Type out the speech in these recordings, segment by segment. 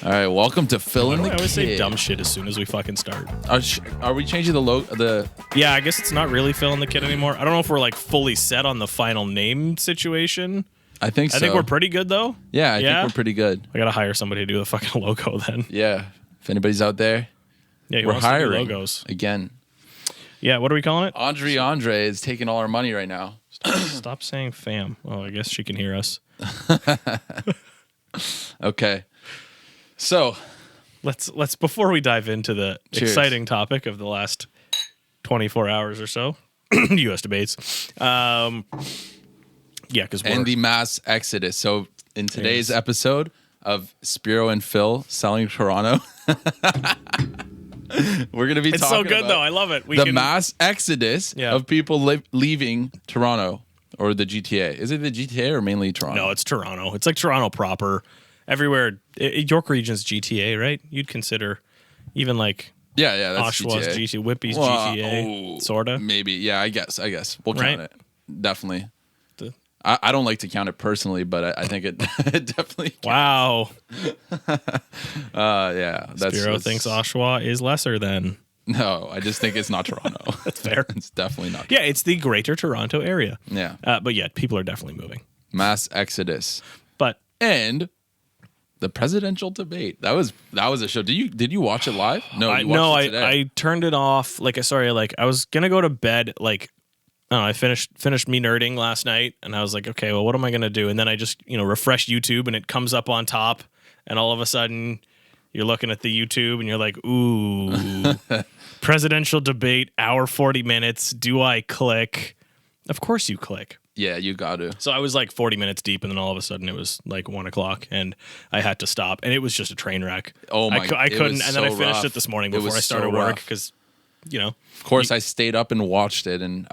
All right, welcome to Phil and the I always say Kid. dumb shit as soon as we fucking start. Are we changing the logo? Yeah, I guess it's not really Phil and the Kid anymore. I don't know if we're like fully set on the final name situation. I think so. I think we're pretty good though. Yeah, I think we're pretty good. I gotta hire somebody to do the fucking logo then. Yeah, if anybody's out there, Yeah, we're hiring logos again. Yeah, what are we calling it? Andre is taking all our money right now. Stop saying fam. Oh, I guess she can hear us. Okay, so Let's before we dive into the Cheers. exciting topic of the last 24 hours or so, U.S. debates. Yeah, because and the mass exodus. So in today's episode of Spiro and Phil selling Toronto, we're gonna be it's talking so good about though. I love it. mass exodus of people leaving Toronto or the GTA. Is it the GTA or mainly Toronto? No, it's Toronto. It's like Toronto proper. Everywhere. York Region's GTA, right? You'd consider even like yeah, that's Oshawa's GTA. Whippy's GTA, sorta. Maybe, yeah. I guess we'll count Right? it. Definitely. I don't like to count it personally, but I think it definitely. Wow. Yeah. Spiro thinks Oshawa is lesser than. No, I just think it's not Toronto. That's fair. It's definitely not. Yeah, it's the greater Toronto area. Yeah. But yeah, people are definitely moving. Mass exodus. But And the presidential debate. That was a show. Did you watch it live? No, you watched it today. I turned it off. I was gonna go to bed. I finished me nerding last night, and I was like, okay, well, what am I gonna do? And then I just refresh YouTube, and it comes up on top, and all of a sudden, you're looking at the YouTube, and you're like, ooh, presidential debate, hour 40 minutes. Do I click? Of course you click. Yeah, you got to. So I was like 40 minutes deep, and then all of a sudden it was like 1:00, and I had to stop, and it was just a train wreck. Oh my! I couldn't, and then I finished it this morning before I started work because, Of course, I stayed up and watched it, and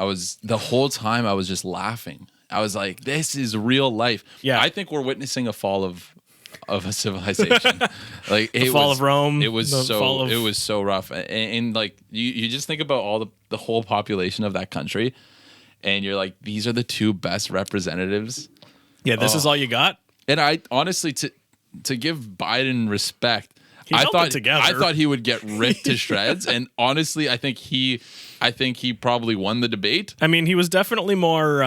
the whole time I was just laughing. I was like, "This is real life." Yeah, I think we're witnessing a fall of a civilization. Like the fall of Rome. It was so rough, and like you just think about all the whole population of that country. And you're like, these are the two best representatives. Yeah, this is all you got. And I honestly, to give Biden respect, I thought he would get ripped to shreds. And honestly, I think he probably won the debate. I mean, he was definitely more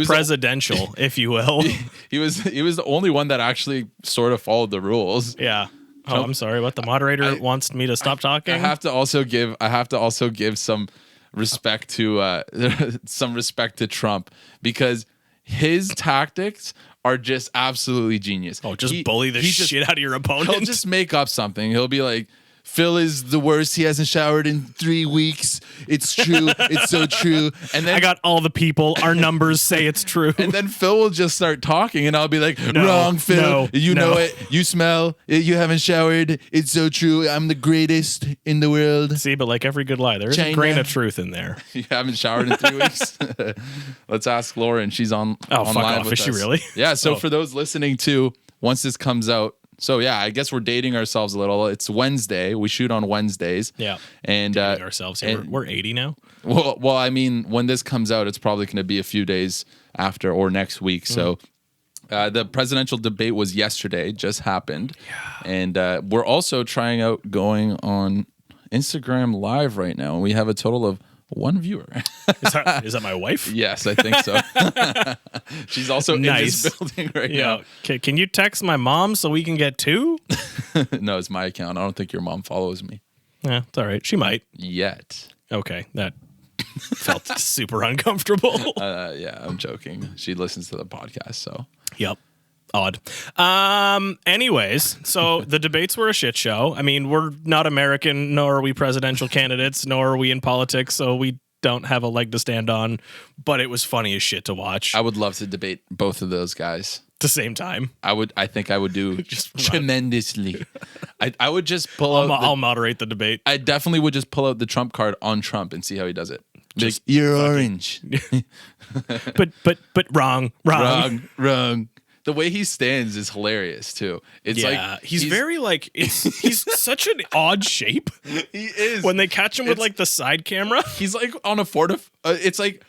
presidential, if you will. He was the only one that actually sort of followed the rules. Yeah. Oh, I'm sorry. What, the moderator wants me to stop talking? I have to also give some respect to Trump, because his tactics are just absolutely genius. Oh, just bully the shit out of your opponent. He'll just make up something. He'll be like, Phil is the worst. He hasn't showered in 3 weeks. It's true. It's so true. And then I got all the people. Our numbers say it's true. And then Phil will just start talking, and I'll be like, wrong, Phil. You know it. You smell it. You haven't showered. It's so true. I'm the greatest in the world. See, but like every good lie, there's a grain of truth in there. You haven't showered in 3 weeks? Let's ask Lauren. She's on. Oh, on fuck live off. with Is she us. really? Yeah. So for those listening too, once this comes out. So yeah, I guess we're dating ourselves a little. It's Wednesday. We shoot on Wednesdays. Yeah. And dating ourselves. Yeah, we're 80 now. Well, I mean, when this comes out, it's probably going to be a few days after or next week. So the presidential debate was yesterday, just happened. Yeah. And we're also trying out going on Instagram Live right now. And we have a total of 1 viewer. Is that my wife? Yes, I think so. She's also in this building right now. Can you text my mom so we can get 2? No, it's my account. I don't think your mom follows me. Yeah, it's all right. She might. Yet. Okay, that felt super uncomfortable. Yeah, I'm joking. She listens to the podcast, so. Yep. Odd. Anyways, so the debates were a shit show. I mean, we're not American, nor are we presidential candidates, nor are we in politics, so we don't have a leg to stand on. But it was funny as shit to watch. I would love to debate both of those guys at the same time. I think I would do tremendously. I would just pull out. I'll moderate the debate. I definitely would just pull out the Trump card on Trump and see how he does it. Just like, you're orange. but wrong. The way he stands is hilarious too. It's like he's very like he's such an odd shape. He is. When they catch him with like the side camera, he's like on a it's like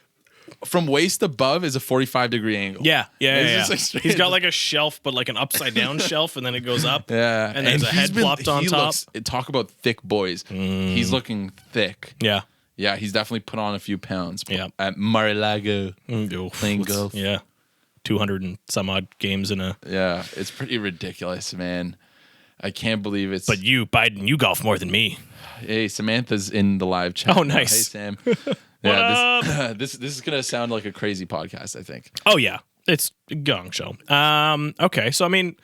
from waist above is a 45-degree angle. Yeah. It's just like He's got like a shelf, but like an upside down shelf, and then it goes up. Yeah, and there's a head plopped on top. Talk about thick boys. He's looking thick. Yeah. Yeah, he's definitely put on a few pounds. Yeah. At Mar-a-Lago, playing golf. Yeah. 200 and some odd games in a. Yeah, it's pretty ridiculous, man. I can't believe it's. But you, Biden, you golf more than me. Hey, Samantha's in the live chat. Oh, nice. Hey, Sam. What up? This is gonna sound like a crazy podcast, I think. Oh yeah, it's a gong show. Okay, so I mean,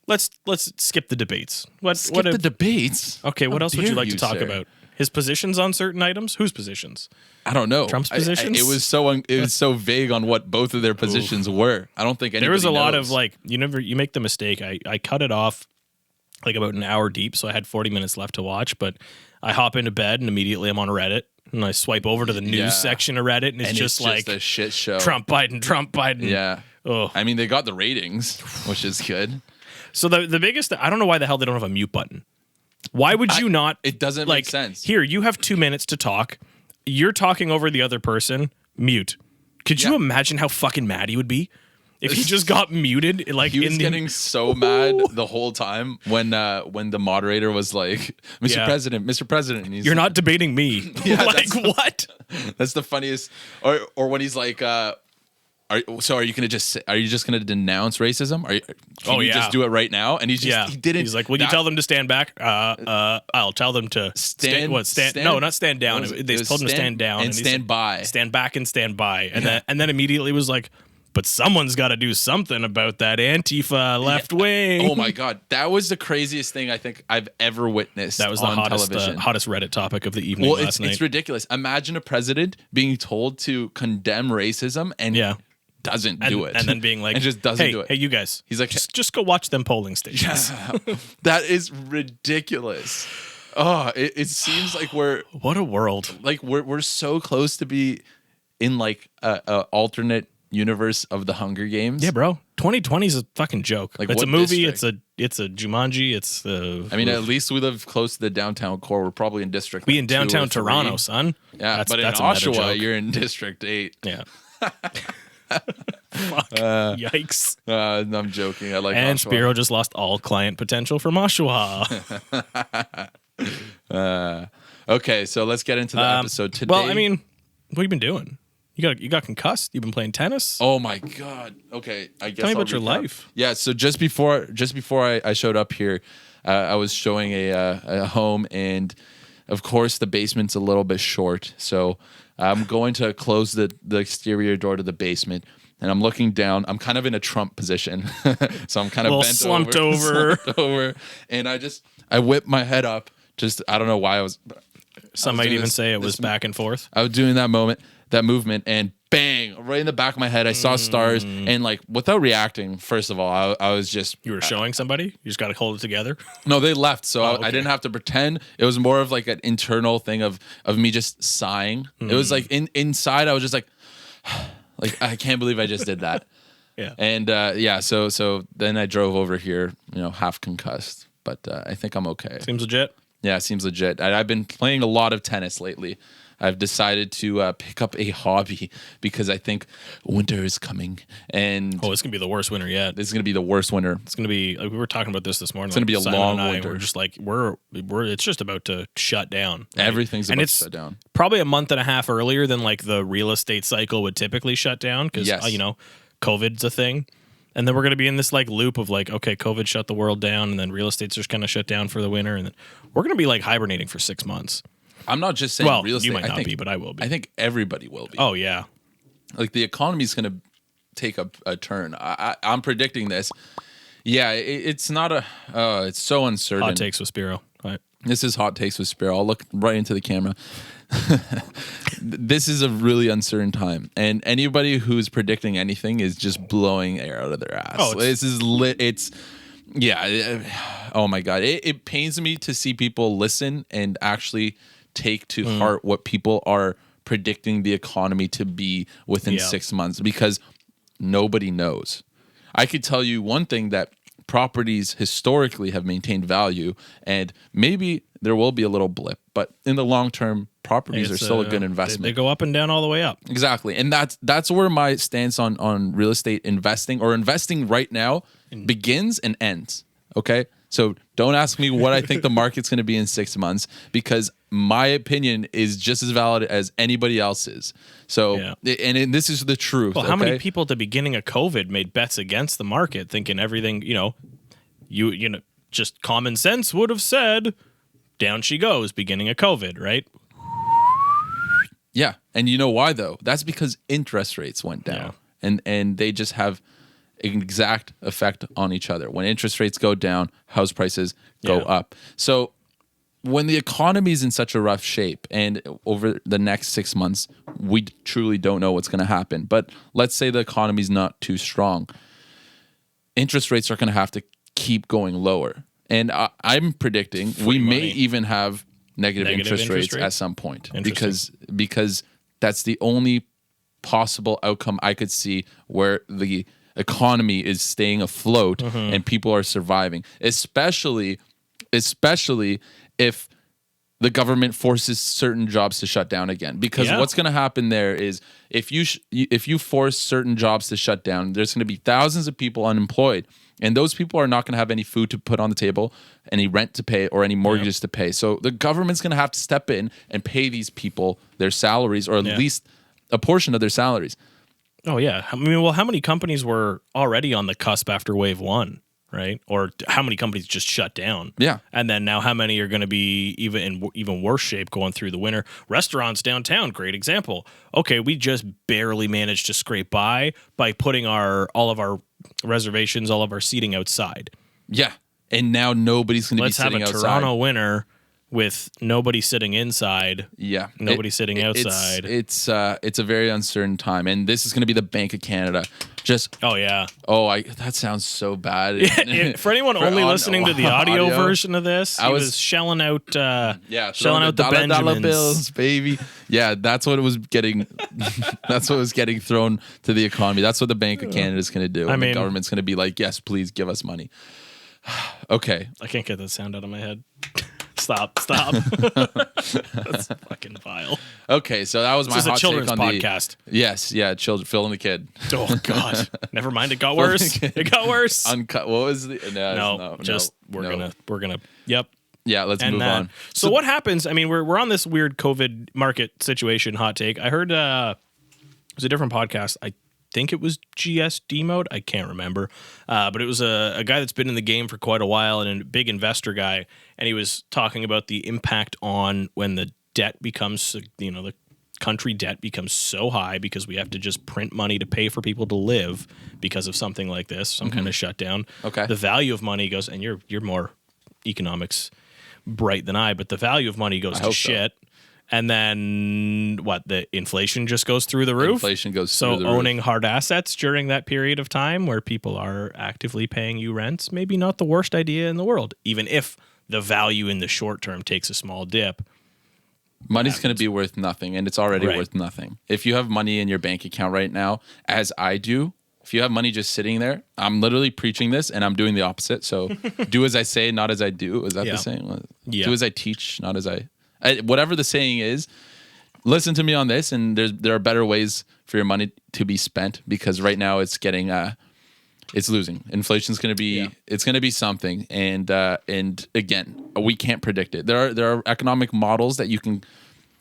let's skip the debates. Skip the debates. Okay, what How else would you dare like to talk sir? about? His positions on certain items? Whose positions? I don't know. Trump's positions? It was so vague on what both of their positions were. I don't think anybody There was a lot knows. of like you make the mistake. I cut it off like about an hour deep, so I had 40 minutes left to watch, but I hop into bed and immediately I'm on Reddit and I swipe over to the news section of Reddit and it's just like a shit show. Trump Biden. Yeah. Oh. I mean, they got the ratings, which is good. So the biggest I don't know why the hell they don't have a mute button. Why would you not? It doesn't like, make sense. Here, you have 2 minutes to talk. You're talking over the other person. Mute. Could you imagine how fucking mad he would be if he just got muted? Like He was getting so mad the whole time when the moderator was like, Mr. President, and he's You're not debating me. Yeah, like what? That's the funniest. Or when he's like, are you just gonna denounce racism? Can you just do it right now? And he didn't. He's like, will you tell them to stand back? I'll tell them to stand. No, not stand down. They told him to stand down and stand by. Stand back and stand by. And then immediately was like, but someone's got to do something about that Antifa left wing. Oh my God, that was the craziest thing I think I've ever witnessed. That was on the hottest, television. Hottest Reddit topic of the evening last night. It's ridiculous. Imagine a president being told to condemn racism and doesn't do it, and then being like, and just doesn't do it. Hey, you guys, he's like, just go watch them polling stations. That is ridiculous. Oh, it seems like what a world. Like we're so close to be in like a alternate universe of the Hunger Games. Yeah, bro. 2020 is a fucking joke. Like, it's a what movie. district? It's a Jumanji. It's I mean, at least we live close to the downtown core. We're probably in district. We in downtown Toronto, son. Yeah, but in Oshawa, you're in District 8. Yeah. Fuck. Yikes. I'm joking. I like and Oshawa. Spiro just lost all client potential from Oshawa. Okay, so let's get into the episode today. Well, I mean, what have you been doing? You got concussed? You've been playing tennis? Oh my God. Okay, I guess Tell me about your life. Yeah, so just before I showed up here, I was showing a home, and of course the basement's a little bit short, so I'm going to close the exterior door to the basement, and I'm looking down. I'm kind of in a Trump position, so I'm kind of bent slumped over, and I whip my head up. Just I don't know why I was. Some might even say it was back and forth. I was doing that movement, and bang, right in the back of my head, I saw stars, and like without reacting, first of all, I was just. You were showing somebody? You just got to hold it together? No, they left, so okay. I didn't have to pretend. It was more of like an internal thing of me just sighing. It was like inside, I was just like I can't believe I just did that. Yeah. And so then I drove over here, half concussed, but I think I'm okay. Seems legit. Yeah, it seems legit. I've been playing a lot of tennis lately. I've decided to pick up a hobby because I think winter is coming, and it's gonna be the worst winter yet. This is gonna be the worst winter. It's gonna be. Like, we were talking about this morning. It's gonna be a long winter. We're just like we're. It's just about to shut down. Right? Everything's about to shut down. Probably a month and a half earlier than like the real estate cycle would typically shut down because COVID's a thing. And then we're going to be in this like loop of like, okay, COVID shut the world down, and then real estate's just kind of shut down for the winter, and then we're going to be like hibernating for 6 months. I'm not just saying real estate. You might not be, but I will be. I think everybody will be. Oh yeah, like the economy's going to take a turn. I'm predicting this. Yeah, it's not a. It's so uncertain. Hot takes with Spiro. Right. This is hot takes with Spiro. I'll look right into the camera. This is a really uncertain time, and anybody who's predicting anything is just blowing air out of their ass. Oh, this is lit. Oh my God, it pains me to see people listen and actually take to heart what people are predicting the economy to be within 6 months, because nobody knows. I could tell you one thing that properties historically have maintained value, and maybe there will be a little blip, but in the long term, properties are still a good investment. They go up and down all the way up. Exactly. And that's where my stance on real estate investing or investing right now begins and ends. Okay? So don't ask me what I think the market's going to be in 6 months, because my opinion is just as valid as anybody else's. So, and this is the truth. Well, how many people at the beginning of COVID made bets against the market, thinking everything, you know, just common sense would have said, down she goes, beginning of COVID, right? Yeah. And you know why, though? That's because interest rates went down. Yeah. And they just have an exact effect on each other. When interest rates go down, house prices go up. So when the economy is in such a rough shape, and over the next 6 months, we truly don't know what's going to happen. But let's say the economy is not too strong. Interest rates are going to have to keep going lower. And I'm predicting we may even have negative interest rates at some point, because that's the only possible outcome I could see where the economy is staying afloat and people are surviving, especially if the government forces certain jobs to shut down again. Because what's going to happen there is if you force certain jobs to shut down, there's going to be thousands of people unemployed. And those people are not going to have any food to put on the table, any rent to pay, or any mortgages to pay. So the government's going to have to step in and pay these people their salaries, or at least a portion of their salaries. Oh, yeah. I mean, well, how many companies were already on the cusp after wave one, right? Or how many companies just shut down? Yeah. And then now how many are going to be even worse shape going through the winter? Restaurants downtown, great example. Okay, we just barely managed to scrape by putting all of our reservations, all of our seating outside. Yeah. And now nobody's going to be sitting outside. Let's have a Toronto winter with nobody sitting inside. Yeah. Nobody sitting outside. It's a very uncertain time. And this is going to be the Bank of Canada. That sounds so bad. For anyone only listening to the audio version of this, I was shelling out the dollar bills, baby. Yeah, that's what it was getting. That's what was getting thrown to the economy. That's what the Bank of Canada is going to do. The government's going to be like, yes, please give us money. Okay. I can't get that sound out of my head. Stop. That's fucking vile. Okay, so that was my hot take on podcast. Yes, children, Phil and the Kid. Oh God, never mind. It got worse. It got worse. Uncut. What was the? We're gonna. Yep. Yeah, let's move on. So what happens? I mean, we're on this weird COVID market situation. Hot take. I heard it was a different podcast. I think it was GSD mode. I can't remember. But it was a guy that's been in the game for quite a while and a big investor guy. And he was talking about the impact on when the debt becomes, the country debt becomes so high because we have to just print money to pay for people to live because of something like this, some kind of shutdown. Okay. The value of money goes, and you're more economics bright than I, but the value of money goes to shit. So. And then the inflation just goes through the roof. Inflation goes through the roof. So owning hard assets during that period of time where people are actively paying you rents, maybe not the worst idea in the world, even if the value in the short term takes a small dip. Money's going to be worth nothing, and it's already worth nothing. If you have money in your bank account right now, as I do, if you have money just sitting there, I'm literally preaching this, and I'm doing the opposite. So do as I say, not as I do. Is that the saying? Yeah. Do as I teach, not as I whatever the saying is, listen to me on this, and there are better ways for your money to be spent, because right now it's getting it's losing. Inflation's going to be it's going to be something, and again, we can't predict it. There are economic models that you can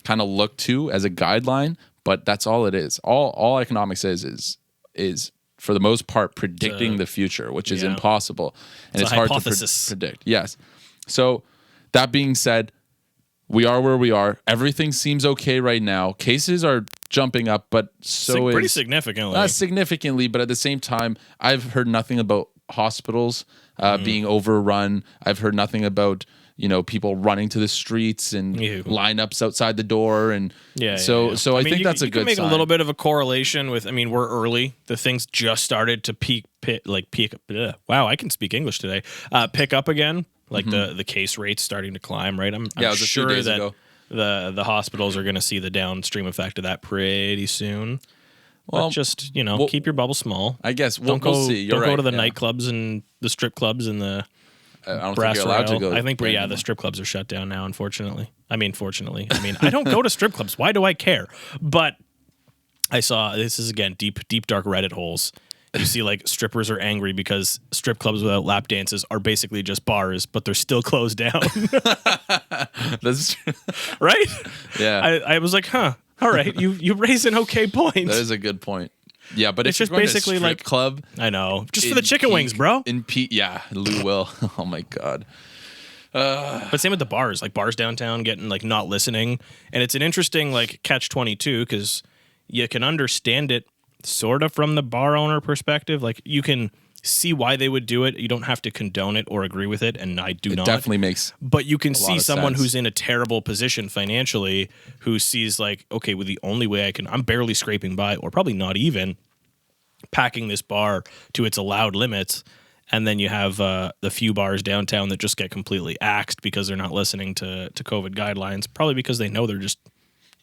kind of look to as a guideline, but that's all it is. All economics is for the most part predicting the future, which is impossible, and it's hard to predict. Yes. So that being said, we are where we are. Everything seems okay right now. Cases are jumping up, but pretty significantly. Not significantly, but at the same time, I've heard nothing about hospitals being overrun. I've heard nothing about people running to the streets and lineups outside the door, and so I think that's a good sign. You can make a little bit of a correlation with. I mean, we're early. The things just started to peak. Wow, I can speak English today. Pick up again. Like the case rates starting to climb, right? I'm sure that the hospitals are going to see the downstream effect of that pretty soon. Well, but just keep your bubble small. I guess we'll see. You're don't go to the yeah. nightclubs and the strip clubs and the I don't Brass think you're allowed Royal. to go. I think the strip clubs are shut down now. Unfortunately, fortunately. I don't go to strip clubs. Why do I care? But I saw this is again deep dark Reddit holes. You see, like, strippers are angry because strip clubs without lap dances are basically just bars, but they're still closed down. That's true. Right? Yeah. I was like, huh. All right, you raise an okay point. That is a good point. Yeah, but It's if just you're going basically to a strip like club, I know, just for the chicken wings, bro. Yeah, Lou will. Oh my god. But same with the bars, like bars downtown getting like not listening, and it's an interesting like catch-22 because you can understand it sort of from the bar owner perspective. Like you can see why they would do it. You don't have to condone it or agree with it, and I do not. It definitely makes. But you can see someone sense. who's in a terrible position financially who sees like, okay, well, the only way I'm barely scraping by, or probably not even, packing this bar to its allowed limits. And then you have the few bars downtown that just get completely axed because they're not listening to COVID guidelines, probably because they know they're just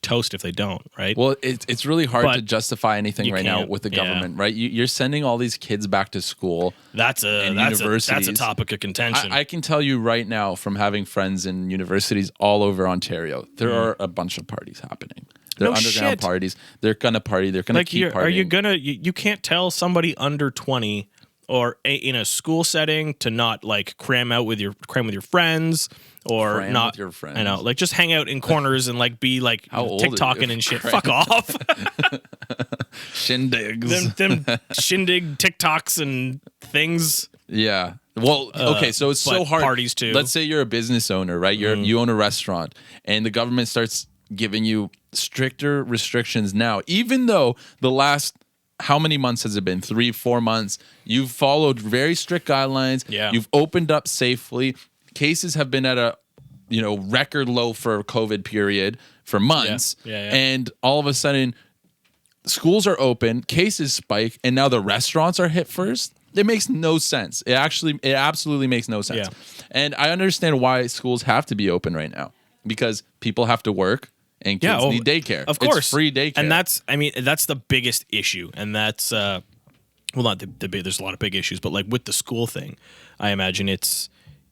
toast if they don't, right? Well, it's really hard to justify anything right now can't- with the yeah. government, right? You're sending all these kids back to school. That's a universities. topic of contention. I can tell you right now from having friends in universities all over Ontario, there are a bunch of parties happening. They're No underground shit. parties. They're gonna party. They're gonna keep partying. Are you gonna? You can't tell somebody under 20 or in a school setting to not like cram with your friends or Cram not with your friends. I know, like just hang out in corners and like be like How old are you? TikToking and shit. Cram. Fuck off. Shindigs. them shindig TikToks and things. Yeah. Well, okay, so it's so but hard. parties too. Let's say you're a business owner, right? You own a restaurant, and the government starts giving you stricter restrictions now, even though the last how many months has it been? 3-4 months. You've followed very strict guidelines. Yeah. You've opened up safely. Cases have been at a record low for COVID period for months. Yeah. And all of a sudden, schools are open, cases spike, and now the restaurants are hit first. It makes no sense. It absolutely makes no sense. Yeah. And I understand why schools have to be open right now because people have to work and kids need daycare. Of course. It's free daycare. And that's the biggest issue. And that's well, not the big, there's a lot of big issues, but like with the school thing, I imagine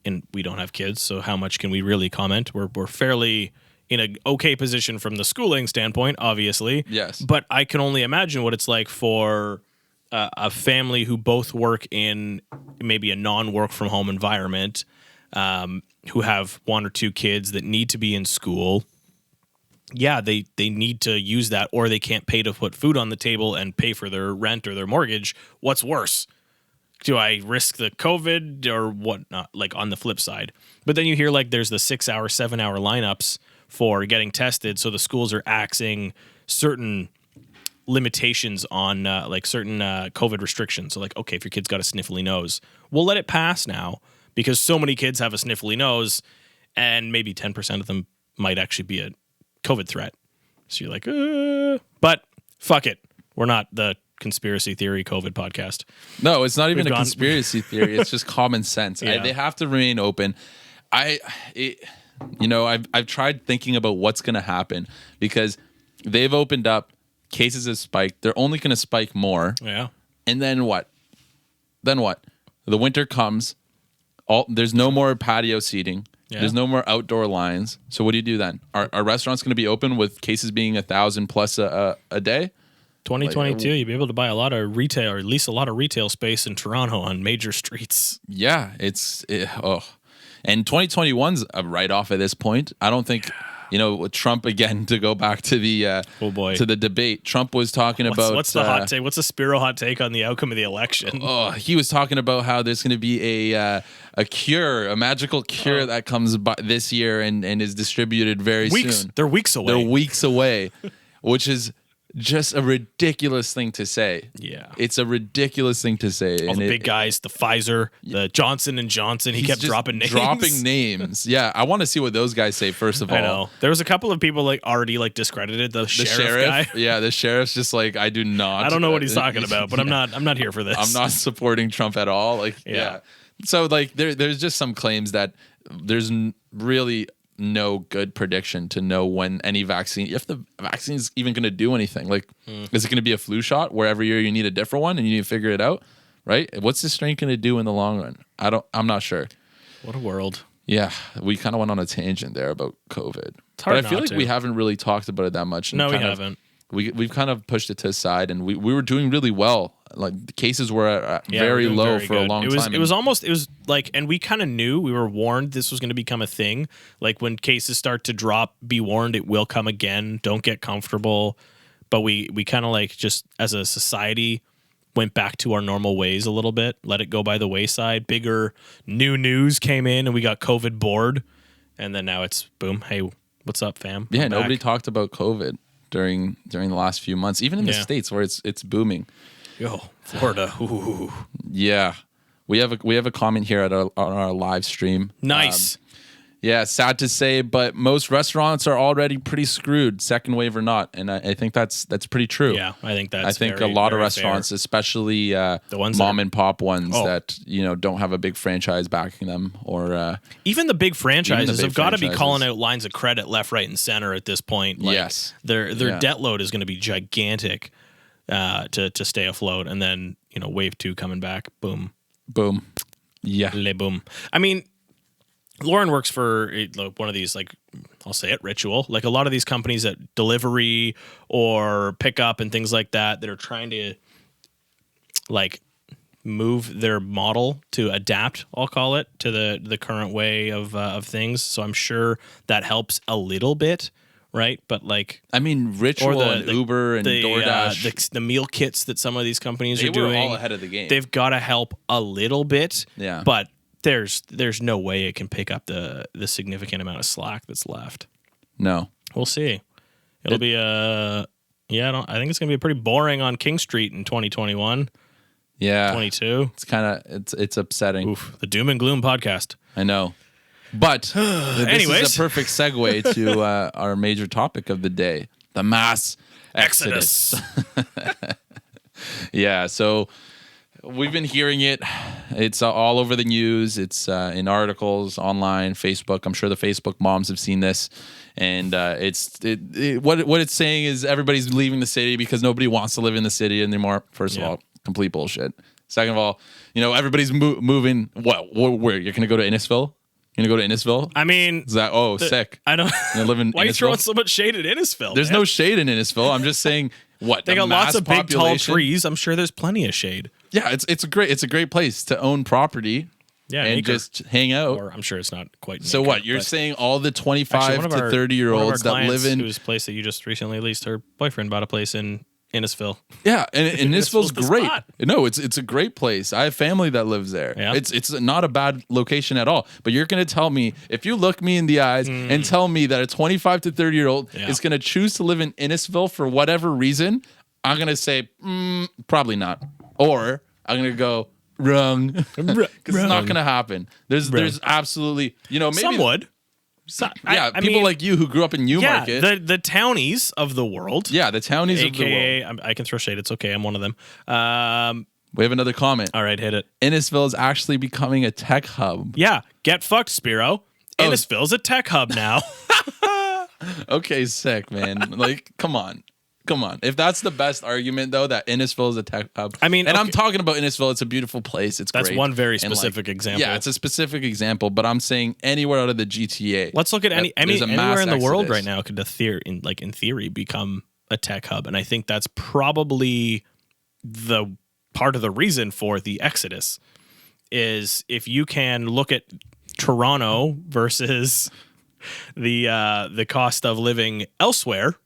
and we don't have kids, so how much can we really comment? We're fairly in an okay position from the schooling standpoint, obviously. Yes. But I can only imagine what it's like for a family who both work in maybe a non-work from home environment, who have one or two kids that need to be in school. Yeah, they need to use that, or they can't pay to put food on the table and pay for their rent or their mortgage. What's worse? Do I risk the COVID or whatnot, like on the flip side? But then you hear like there's the 6-hour, 7-hour lineups for getting tested. So the schools are axing certain limitations on like certain COVID restrictions. So like, okay, if your kid's got a sniffly nose, we'll let it pass now because so many kids have a sniffly nose and maybe 10% of them might actually be a COVID threat. So you're like, but fuck it. We're not the conspiracy theory COVID podcast. No, it's not even a conspiracy theory. It's just common sense. Yeah. They have to remain open. I've tried thinking about what's going to happen because they've opened up, cases have spiked. They're only going to spike more. Yeah. And then what? The winter comes. There's no more patio seating. Yeah. There's no more outdoor lines. So what do you do then? Are restaurants going to be open with cases being 1,000 plus a day? 2022, you'll be able to buy a lot of retail, or at least a lot of retail space in Toronto on major streets. Yeah, and 2021's a write-off at this point. I don't think, with Trump again, to go back to the to the debate. Trump was talking about what's the hot take? What's the Spiro hot take on the outcome of the election? He was talking about how there's going to be a cure, a magical cure that comes by this year and is distributed very soon. They're weeks away. They're weeks away, which is just a ridiculous thing to say. Yeah. It's a ridiculous thing to say. All the big guys, the Pfizer, the Johnson & Johnson, he kept dropping names. Dropping names. Yeah, I want to see what those guys say first of all. I know. There was a couple of people like already like discredited the sheriff guy. Yeah, the sheriff's just like, I do not. I don't know what he's talking about, but I'm not here for this. I'm not supporting Trump at all. Like, yeah. So like there's just some claims that there's really no good prediction to know when any vaccine, if the vaccine is even going to do anything. Like, is it going to be a flu shot where every year you need a different one and you need to figure it out, right? What's this strain going to do in the long run? I'm not sure. What a world. Yeah, we kind of went on a tangent there about COVID. It's hard but I feel not like to. we haven't really talked about it that much. No, we haven't. We've kind of pushed it to the side, and we were doing really well. Like the cases were very doing low very for good. a long time. It was like, and we kind of knew, we were warned this was going to become a thing. Like when cases start to drop, be warned it will come again. Don't get comfortable. But we kind of like just as a society went back to our normal ways a little bit, let it go by the wayside. Bigger new news came in, and we got COVID bored, and then now it's boom. Hey, what's up, fam? Yeah, I'm nobody back. talked about COVID during the last few months, even in the States where it's booming. Yo, Florida. Ooh. Yeah, we have a comment here on our live stream. Nice. Yeah, sad to say, but most restaurants are already pretty screwed, second wave or not, and I think that's pretty true. Yeah, I think that's. I think very, a lot of very restaurants, fair. especially The ones mom that are- and pop ones Oh. that don't have a big franchise backing them, or Even the big franchises big have got to be franchises. calling out lines of credit left, right, and center at this point. Like, Yes. their Yeah. debt load is going to be gigantic to stay afloat, and then wave 2 coming back, boom, boom, yeah, le boom. I mean, Lauren works for one of these, like, I'll say it, Ritual. Like a lot of these companies that delivery or pickup and things like that are trying to like move their model to adapt, I'll call it, to the current way of things. So I'm sure that helps a little bit, right? But like, I mean, Ritual and Uber and DoorDash, the meal kits that some of these companies they are were doing, all ahead of the game. they've got to help a little bit. Yeah. But there's no way it can pick up the significant amount of slack that's left. No. We'll see. It'll be I think it's gonna be pretty boring on King Street in 2021. Yeah. 22. It's kind of it's upsetting. Oof, the doom and gloom podcast. I know. But this Anyways. is a perfect segue to our major topic of the day, the mass exodus. Yeah, so we've been hearing it. It's all over the news. It's in articles, online, Facebook. I'm sure the Facebook moms have seen this. And what it's saying is everybody's leaving the city because nobody wants to live in the city anymore. First of all, complete bullshit. Second of all, everybody's moving. What? Where? You're going to go to Innisfil? You're going to go to Innisfil? I mean, Is that, sick. I don't. You live in Why are you Innisfil? throwing so much shade at Innisfil? There's man? no shade in Innisfil. I'm just saying, what? They the got lots mass of big, tall population? trees. I'm sure there's plenty of shade. Yeah, it's a great place to own property. Yeah, and acre. just hang out. Or I'm sure it's not quite. An So acre, what? You're but- saying all the 25 Actually, to 30 year olds that live in whose place that you just recently leased, her boyfriend bought a place in Innisfil. yeah, and Innisfil's Innisfil's the great. spot. No, it's a great place. I have family that lives there. Yeah. It's not a bad location at all. But you're gonna tell me if you look me in the eyes and tell me that a 25 to 30 year old Yeah. is gonna choose to live in Innisfil for whatever reason, I'm gonna say probably not, or I'm gonna go wrong because it's not gonna happen. There's absolutely maybe Some would. yeah, I people mean, like you who grew up in Newmarket. Yeah, the townies of the world. Yeah, the townies of the world. AKA, I can throw shade. It's okay. I'm one of them. We have another comment. All right, hit it. Innisfil is actually becoming a tech hub. Yeah, get fucked, Spiro. Oh. Innisfil's a tech hub now. Okay, sick, man. Like, come on. If that's the best argument, though, that Innisfil is a tech hub. I mean, and I'm okay. talking about Innisfil. It's a beautiful place. It's That's great. one very And, like, specific example. Yeah, it's a specific example, but I'm saying anywhere out of the GTA. Let's look at there's a anywhere mass in the world exodus. right now could in theory become a tech hub, and I think that's probably the part of the reason for the exodus is if you can look at Toronto versus the cost of living elsewhere.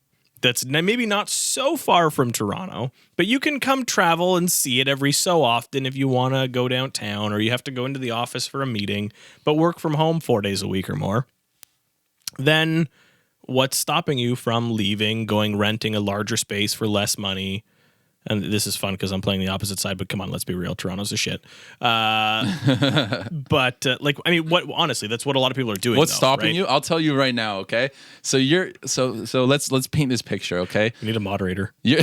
That's maybe not so far from Toronto, but you can come travel and see it every so often if you want to go downtown or you have to go into the office for a meeting, but work from home 4 days a week or more. Then what's stopping you from leaving, going renting a larger space for less money? And this is fun because I'm playing the opposite side, but come on, let's be real. Toronto's a shit. But honestly, that's what a lot of people are doing. What's though, stopping right? you? I'll tell you right now, okay? So let's paint this picture, okay? You need a moderator. You're,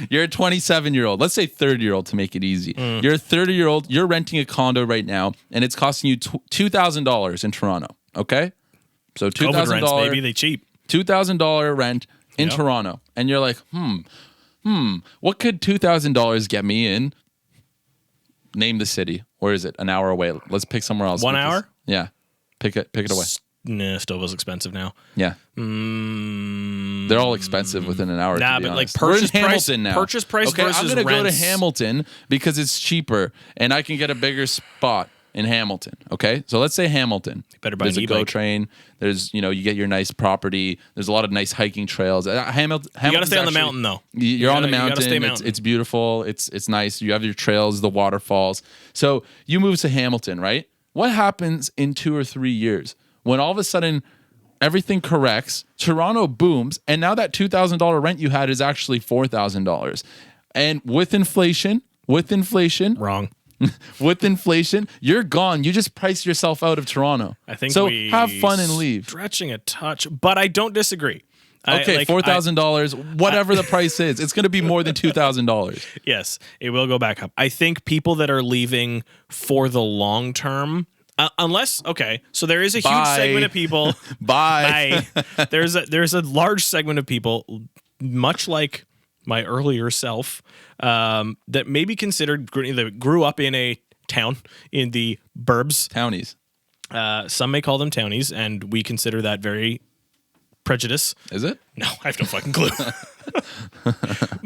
you're a 27-year-old. Let's say 30-year-old to make it easy. You're a 30-year-old. You're renting a condo right now, and it's costing you $2,000 in Toronto, okay? So COVID rents, $2,000 maybe they cheap. $2,000 rent in Yep. Toronto, and you're like, what could $2,000 get me in? Name the city. Where is it? An hour away. Let's pick somewhere else. 1 hour? Yeah, pick it away. Nah, still was expensive now. Yeah, they're all expensive within an hour. Nah, to be but honest. like We're in purchase price, Hamilton now. purchase price Okay, versus I'm gonna go to rents. Hamilton because it's cheaper and I can get a bigger spot in Hamilton. Okay, so let's say Hamilton. Better buy There's an a GO e-bike. train. There's you get your nice property. There's a lot of nice hiking trails. Hamilton. You got to stay on the mountain though. You're on the You gotta mountain. stay mountain. It's beautiful. It's nice. You have your trails, the waterfalls. So you move to Hamilton, right? What happens in 2 or 3 years when all of a sudden everything corrects, Toronto booms, and now that $2,000 rent you had is actually $4,000, and with inflation, Wrong. with inflation, you're gone. You just price yourself out of Toronto. I think so. we Have fun and leave. Stretching a touch, but I don't disagree. Okay, $4,000, whatever the price is, it's going to be more than $2,000. Yes, it will go back up. I think people that are leaving for the long term, unless so there is a huge segment of people. Bye. There's a large segment of people, much like my earlier self, that maybe considered that grew up in a town in the burbs. Townies. Some may call them townies, and we consider that very prejudice. Is it? No, I have no fucking clue.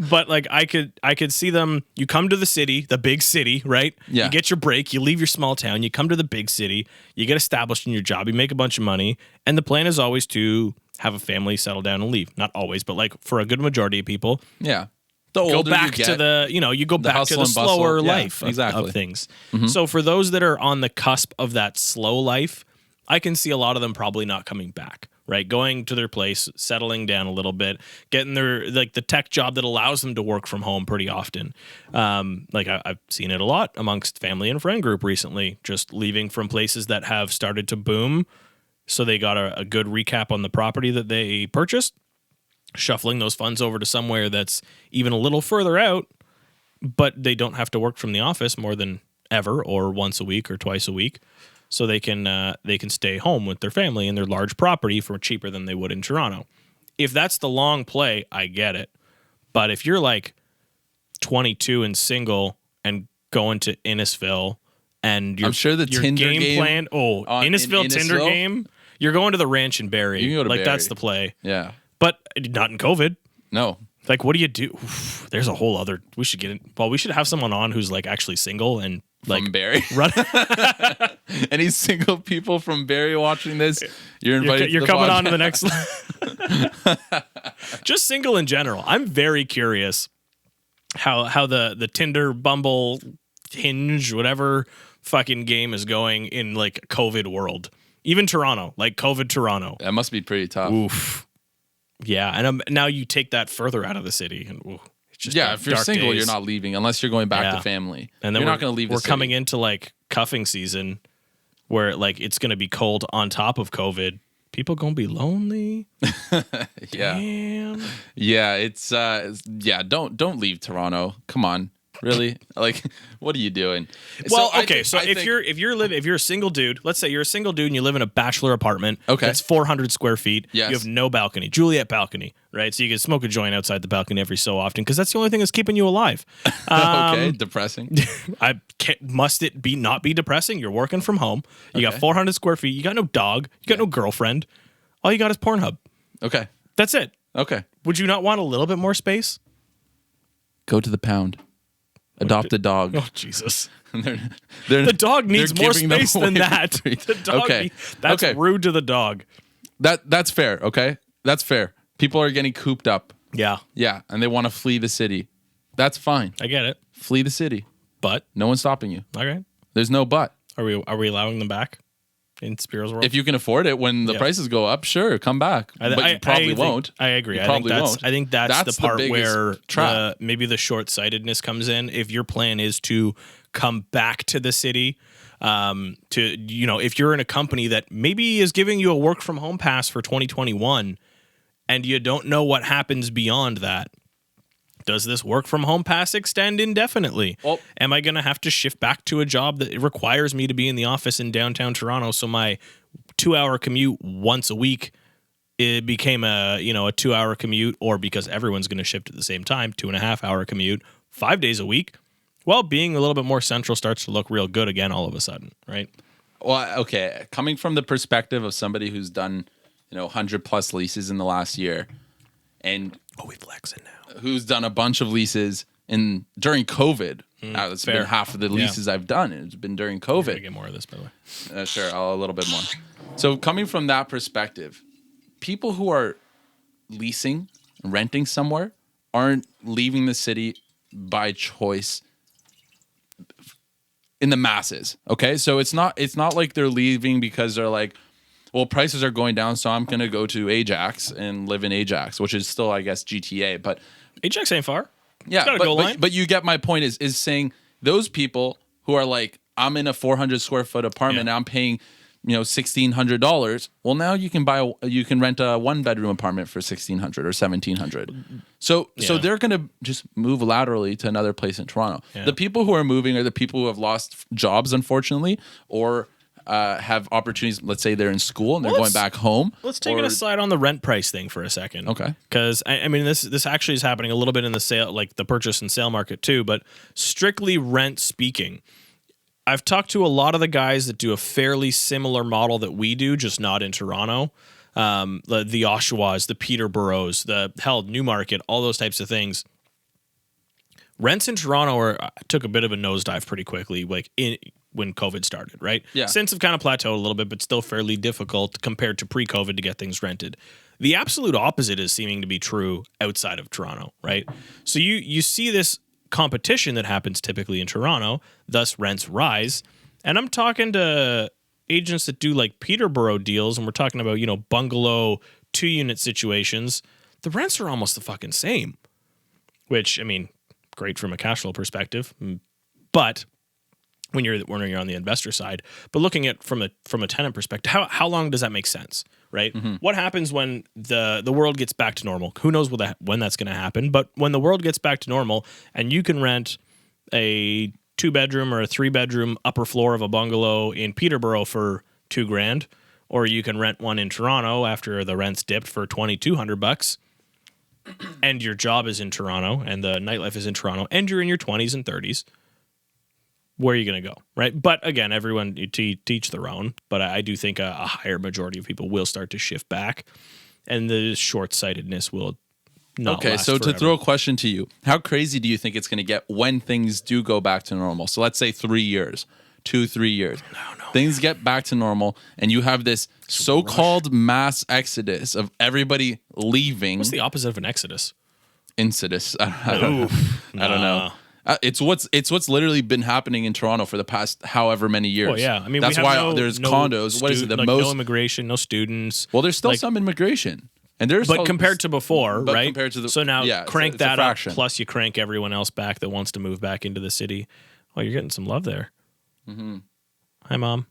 But like I could see them. You come to the city, the big city, right? Yeah. You get your break, you leave your small town, you come to the big city, you get established in your job, you make a bunch of money, and the plan is always to have a family, settle down, and leave. Not always, but like for a good majority of people, Yeah. The go older back you to get, you go back to hustle the and bustle. slower Yeah, life exactly. of things. So for those that are on the cusp of that slow life, I can see a lot of them probably not coming back, right? Going to their place, settling down a little bit, getting their the tech job that allows them to work from home pretty often. I've seen it a lot amongst family and friend group recently, just leaving from places that have started to boom. So they got a good recap on the property that they purchased, shuffling those funds over to somewhere that's even a little further out, but they don't have to work from the office more than ever or once a week or twice a week. So they can stay home with their family and their large property for cheaper than they would in Toronto. If that's the long play, I get it. But if you're like 22 and single and going to Innisfil and your, I'm sure the your Tinder game game plan, Innisfil Tinder Innisfil? game, you're going to the ranch in Barrie. You can go to like that's Barrie. the play. Yeah. But not in COVID. No. Like, what do you do? Oof, there's a whole other. We should get in. Well, we should have someone on who's like actually single and like From Barrie. run. Any single people from Barrie watching this, you're invited. You're to the coming podcast. on to the next. Just single in general. I'm very curious how the Tinder, Bumble, Hinge, whatever fucking game is going in like COVID world. Even Toronto, like COVID Toronto. That must be pretty tough. Oof. Yeah, and now you take that further out of the city, and it's just If you're dark single, days. you're not leaving unless you're going back Yeah. to family. And then you're not going to leave. We're the coming city. into like cuffing season, where like it's going to be cold on top of COVID. People going to be lonely. Yeah. Damn. Yeah, it's don't leave Toronto. Come on. Really? Like, what are you doing? Well, I okay. think- So I if think- you're a single dude, let's say you're a single dude and you live in a bachelor apartment. Okay. That's 400 square feet. Yes. You have no balcony, Juliet balcony, right? So you can smoke a joint outside the balcony every so often because that's the only thing that's keeping you alive. okay, depressing. Must it be not be depressing? You're working from home. You got Okay. 400 square feet. You got no dog. You got no girlfriend. All you got is Pornhub. Okay. That's it. Okay. Would you not want a little bit more space? Go to the pound. Adopt a dog. Oh, Jesus. They're- The dog needs they're more giving them space than away for that. free. The dog Okay. That's Okay. rude to the dog. That's fair. Okay, that's fair. People are getting cooped up. Yeah, Yeah, and they want to flee the city. That's fine. I get it. Flee the city. But, No one's stopping you. all right. There's no but. Are we allowing them back in Spiro's world? If you can afford it when the Yeah. prices go up, sure, come back. But you probably think- won't. I agree. You I probably think that's, won't. I think that's That's the the part biggest where trap. maybe the short-sightedness comes in. If your plan is to come back to the city, if you're in a company that maybe is giving you a work from home pass for 2021 and you don't know what happens beyond that, does this work from home pass extend indefinitely? Well- Am I going to have to shift back to a job that requires me to be in the office in downtown Toronto so my 2-hour commute once a week, it became a 2-hour commute, or because everyone's going to shift at the same time, 2.5-hour commute, 5 days a week. Well, being a little bit more central starts to look real good again all of a sudden, right? Well, okay. Coming from the perspective of somebody who's done, 100+ leases in the last year, and we flexing now. Who's done a bunch of leases during COVID. Now, that's been half of the leases I've done. It's been during COVID. We're gonna get more of this, by the way. Sure, a little bit more. So coming from that perspective, people who are leasing, renting somewhere aren't leaving the city by choice in the masses. Okay, so it's not like they're leaving because they're like, well, prices are going down, so I'm gonna go to Ajax and live in Ajax, which is still, I guess, GTA. But Ajax ain't far. Yeah, but you get my point. Is saying those people who are like, I'm in a 400 square foot apartment, and I'm paying, $1,600. Well, now you can rent a 1-bedroom apartment for $1,600 or $1,700. So they're gonna just move laterally to another place in Toronto. Yeah. The people who are moving are the people who have lost jobs, unfortunately, or have opportunities. Let's say they're in school and they're going back home. Let's take it aside on the rent price thing for a second. Okay. Because I mean, this actually is happening a little bit in the sale, like the purchase and sale market too, but strictly rent speaking, I've talked to a lot of the guys that do a fairly similar model that we do, just not in Toronto. The Oshawas, the Peterboroughs, the Newmarket, all those types of things. Rents in Toronto took a bit of a nosedive pretty quickly, when COVID started, right? Yeah. Since have kind of plateaued a little bit, but still fairly difficult compared to pre-COVID to get things rented. The absolute opposite is seeming to be true outside of Toronto, right? So you see this competition that happens typically in Toronto, thus rents rise. And I'm talking to agents that do like Peterborough deals, and we're talking about, bungalow 2-unit situations. The rents are almost the fucking same, which, I mean, great from a cash flow perspective, but when you're on the investor side, but looking at from a tenant perspective, how long does that make sense, right? Mm-hmm. What happens when the world gets back to normal? Who knows when that's going to happen? But when the world gets back to normal, and you can rent a 2-bedroom or a 3-bedroom upper floor of a bungalow in Peterborough for $2,000, or you can rent one in Toronto after the rent's dipped for $2,200, and your job is in Toronto and the nightlife is in Toronto, and you're in your 20s and 30s. Where are you going to go, right? But again, everyone teach their own. But I do think a higher majority of people will start to shift back, and the short-sightedness will not last so forever. To throw a question to you, how crazy do you think it's going to get when things do go back to normal? So let's say 3 years, 2-3 years. No. Things get back to normal, and you have this so-called mass exodus of everybody leaving. What's the opposite of an exodus? Incidus. I don't know. It's what's literally been happening in Toronto for the past however many years. Well, yeah, I mean, that's why there's condos. What is it? No immigration, no students. Well, there's still some immigration, and but compared to before, right? Compared to crank that up. Plus, you crank everyone else back that wants to move back into the city. Oh, you're getting some love there. Mm-hmm. Hi, Mom.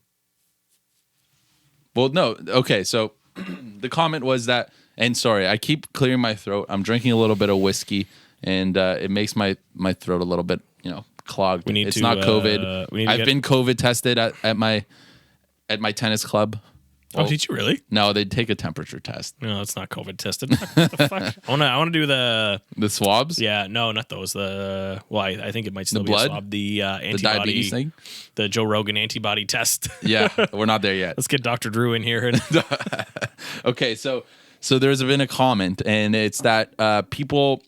Well, no, okay. So the comment was that, and sorry, I keep clearing my throat. I'm drinking a little bit of whiskey. And it makes my throat a little bit, clogged. It's not COVID. I've been COVID tested at my tennis club. Oh, did you really? No, they'd take a temperature test. No, it's not COVID tested. What the fuck? I want to do the swabs. Yeah, no, not those. I think it might still the be blood? a swab. The antibody, the diabetes thing, the Joe Rogan antibody test. Yeah, we're not there yet. Let's get Dr. Drew in here. Okay, so there's been a comment, and it's that people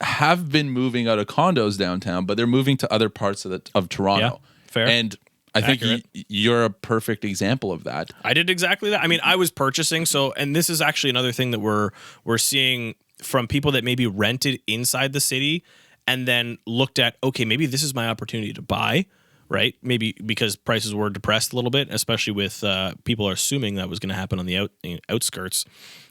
have been moving out of condos downtown, but they're moving to other parts of Toronto. Yeah, fair. And I think you're a perfect example of that. I did exactly that. I mean, I was purchasing, and this is actually another thing that we're seeing from people that maybe rented inside the city and then looked at, okay, maybe this is my opportunity to buy, right? Maybe because prices were depressed a little bit, especially with people are assuming that was going to happen on the outskirts.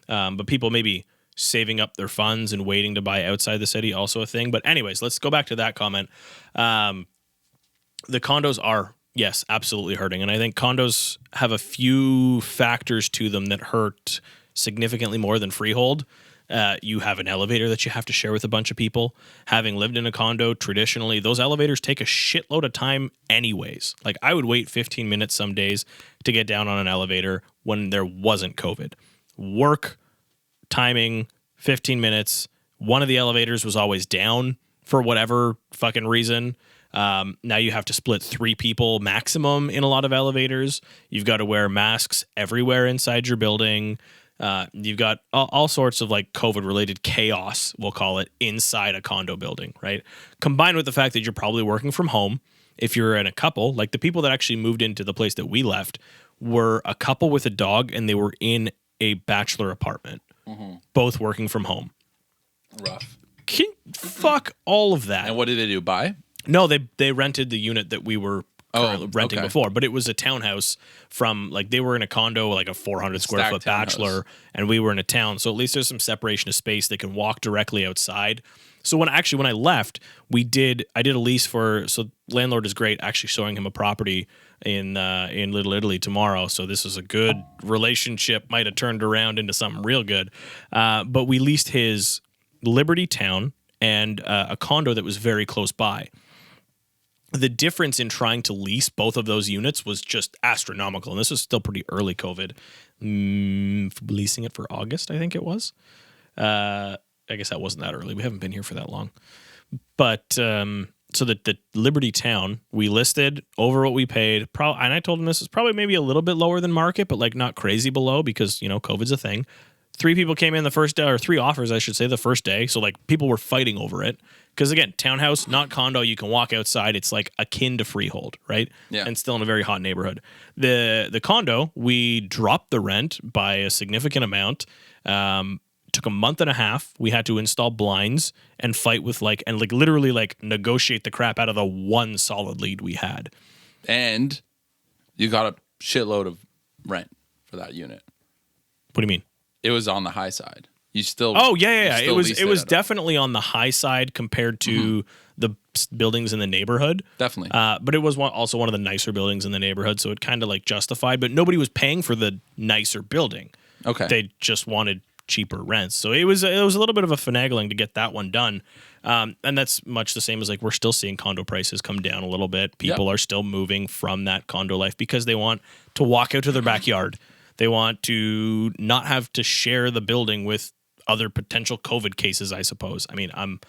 But people maybe saving up their funds and waiting to buy outside the city, also a thing. But anyways, let's go back to that comment. The condos are, yes, absolutely hurting. And I think condos have a few factors to them that hurt significantly more than freehold. You have an elevator that you have to share with a bunch of people. Having lived in a condo, traditionally, those elevators take a shitload of time anyways. Like, I would wait 15 minutes some days to get down on an elevator when there wasn't COVID. Work, timing, 15 minutes. One of the elevators was always down for whatever fucking reason. Now you have to split 3 people maximum in a lot of elevators. You've got to wear masks everywhere inside your building. You've got all sorts of like COVID related chaos, we'll call it, inside a condo building, right? Combined with the fact that you're probably working from home. If you're in a couple, like the people that actually moved into the place that we left were a couple with a dog, and they were in a bachelor apartment, both working from home. Rough. Fuck all of that. And what did they do? Buy? No, they rented the unit that we were renting before, but it was a townhouse from, like, they were in a condo, like a 400 square foot bachelor, and we were in a town. So at least there's some separation of space. They can walk directly outside. So when I left, I did a lease so landlord is great, actually showing him a property in Little Italy tomorrow. So this is a good relationship, might have turned around into something real good. But we leased his Liberty Town and a condo that was very close by. The difference in trying to lease both of those units was just astronomical. And this was still pretty early COVID. Leasing it for August, I think it was. I guess that wasn't that early. We haven't been here for that long. But so the Liberty Town, we listed over what we paid. And I told him this is probably maybe a little bit lower than market, but like not crazy below because, COVID's a thing. 3 people came in the first day, or 3 offers, I should say, the first day. So like people were fighting over it. Because again, townhouse, not condo, you can walk outside. It's like akin to freehold, right? Yeah. And still in a very hot neighborhood. The condo, we dropped the rent by a significant amount. Took a month and a half. We had to install blinds and fight with literally negotiate the crap out of the one solid lead we had. And you got a shitload of rent for that unit. What do you mean? It was on the high side. You still. Oh yeah. It was definitely on the high side compared to the buildings in the neighborhood. Definitely. But it was also one of the nicer buildings in the neighborhood, so it kind of justified. But nobody was paying for the nicer building. Okay. They just wanted cheaper rents, so it was a little bit of a finagling to get that one done. And that's much the same as we're still seeing condo prices come down a little bit. People are still moving from that condo life because they want to walk out to their backyard. They want to not have to share the building with other potential COVID cases, I suppose. I mean, I'm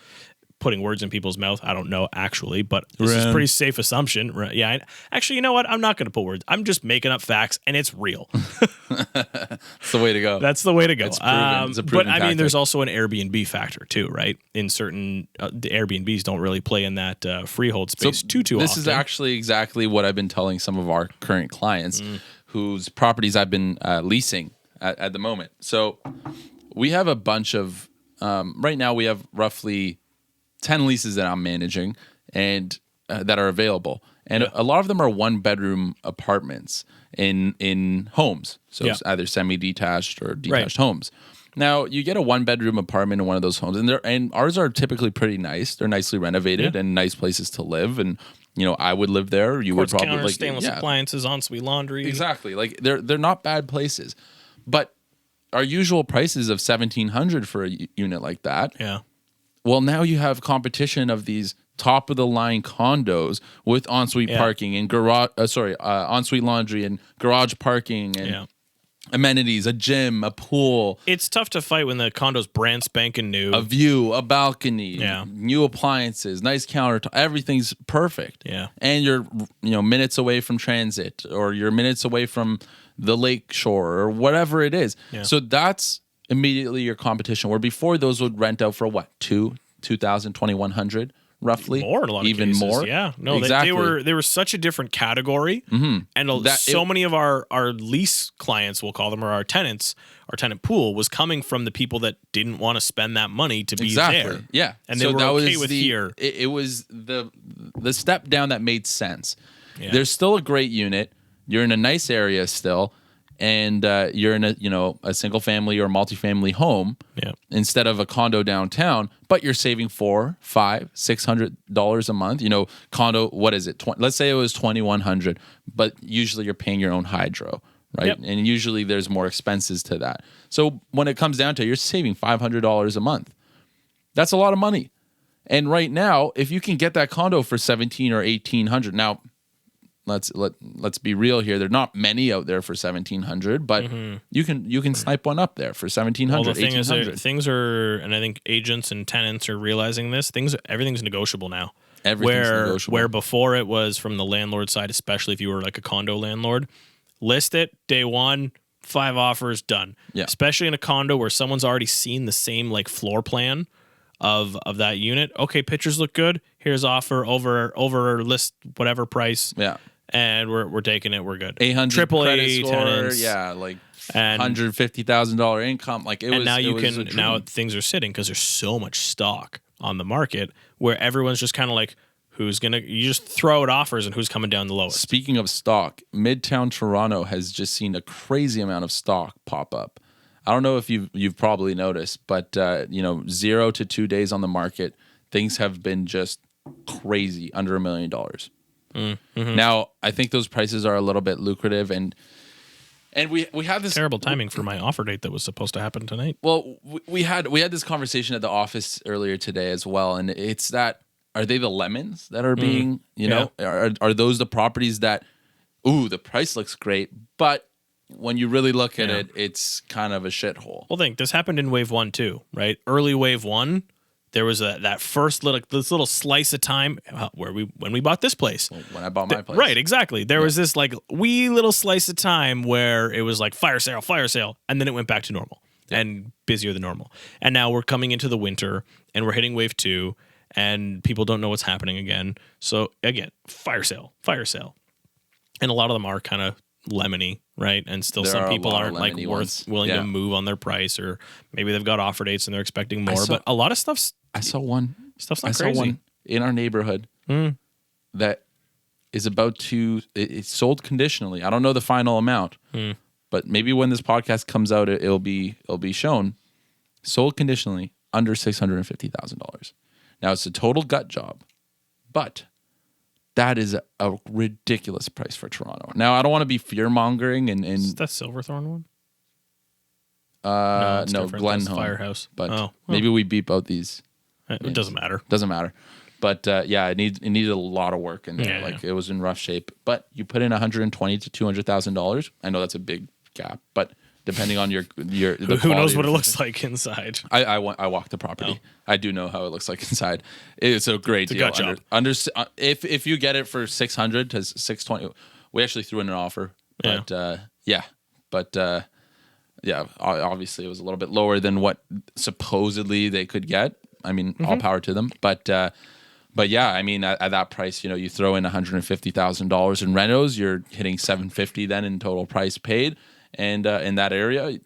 putting words in people's mouth. I don't know actually, but this is a pretty safe assumption. Yeah. Actually, you know what? I'm not going to put words. I'm just making up facts, and it's real. It's the way to go. That's the way to go. It's proven. It's a proven but I mean, tactic. there's also an Airbnb factor too, right? In certain, the Airbnbs don't really play in that freehold space too often. This is actually exactly what I've been telling some of our current clients whose properties I've been leasing at the moment. So we have a bunch of, right now we have roughly 10 leases that I'm managing and that are available. And a lot of them are 1-bedroom apartments in homes. So it's either semi-detached or detached homes. Now, you get a 1-bedroom apartment in one of those homes, and ours are typically pretty nice. They're nicely renovated and nice places to live. And, I would live there. You would probably counters, stainless appliances, ensuite laundry. Exactly. They're not bad places. But our usual price is of $1,700 for a unit like that. Yeah. Well, now you have competition of these top of the line condos with ensuite parking and ensuite laundry and garage parking and amenities, a gym, a pool. It's tough to fight when the condo's brand spanking new. A view, a balcony, new appliances, nice countertop, everything's perfect. Yeah. And you're minutes away from transit, or you're minutes away from the lake shore, or whatever it is. Yeah. So that's immediately your competition, where before those would rent out for what, $2,000, $2,100 roughly, more in a lot of cases. More. Yeah, no, exactly. they were such a different category, and many of our lease clients, we'll call them, or our tenant pool was coming from the people that didn't want to spend that money to be there. Yeah, and they were okay with here. It was the step down that made sense. Yeah. There's still a great unit. You're in a nice area still. And you're in a single family or multifamily home instead of a condo downtown, but you're saving $400, $500, $600 a month. Condo, what is it? Let's say it was $2,100, but usually you're paying your own hydro, right? Yep. And usually there's more expenses to that. So when it comes down to it, you're saving $500 a month. That's a lot of money. And right now, if you can get that condo for 17 or 1800, now let's be real here. There's not many out there for 1700, but you can snipe one up there for 1700, Well, the thing 1800. is, things are, and I think agents and tenants are realizing this. Everything's negotiable now. Everything's negotiable. Where before it was from the landlord side, especially if you were like a condo landlord, list it day one, 5 offers done. Yeah. Especially in a condo where someone's already seen the same like floor plan of that unit. Okay, pictures look good. Here's offer over list whatever price. Yeah. And we're taking it. We're good. 800 Triple credit A score, tenants. yeah, like And $150,000 income. Like it was. now you it was a can now dream. things are sitting because there's so much stock on the market where everyone's just kind of like, you just throw out offers and who's coming down the lowest. Speaking of stock, Midtown Toronto has just seen a crazy amount of stock pop up. I don't know if you've probably noticed, but 0 to 2 days on the market, things have been just crazy, under $1 million. Mm-hmm. Now, I think those prices are a little bit lucrative, and we have this Terrible timing for my offer date that was supposed to happen tonight. Well, we had this conversation at the office earlier today as well, and it's that, are they the lemons that are being, are those the properties that, the price looks great, but when you really look at it, it's kind of a shithole. Well, this happened in wave 1 too, right? Early wave 1, there was that first little slice of time when we bought this place. Well, when I bought my place. Right, exactly. There was this like wee little slice of time where it was like fire sale, and then it went back to normal and busier than normal. And now we're coming into the winter and we're hitting wave 2 and people don't know what's happening again. So again, fire sale. And a lot of them are kind of lemony, right? And still some people aren't like willing to move on their price, or maybe they've got offer dates and they're expecting more. But a lot of stuff's stuff's not crazy. I saw one in our neighborhood that is about to, it's sold conditionally. I don't know the final amount, but maybe when this podcast comes out, it'll be shown. Sold conditionally under $650,000. Now it's a total gut job, but that is a ridiculous price for Toronto. Now I don't want to be fear mongering and is that Silverthorne one? No, Glenholm. Glenholm. Firehouse. But maybe we beep out these. It doesn't matter. Doesn't matter. But it needed a lot of work in there. Yeah. Like it was in rough shape. But you put in $120,000 to $200,000. I know that's a big gap, but depending on your who knows what it looks like inside. I walked the property. I do know how it looks like inside. It's a great deal. Gut job. If you get it for $600 to $620, we actually threw in an offer. But obviously it was a little bit lower than what supposedly they could get. I mean, all power to them. But yeah, I mean, at that price, you throw in $150,000 in renos, you're hitting $750 then in total price paid. And in that area,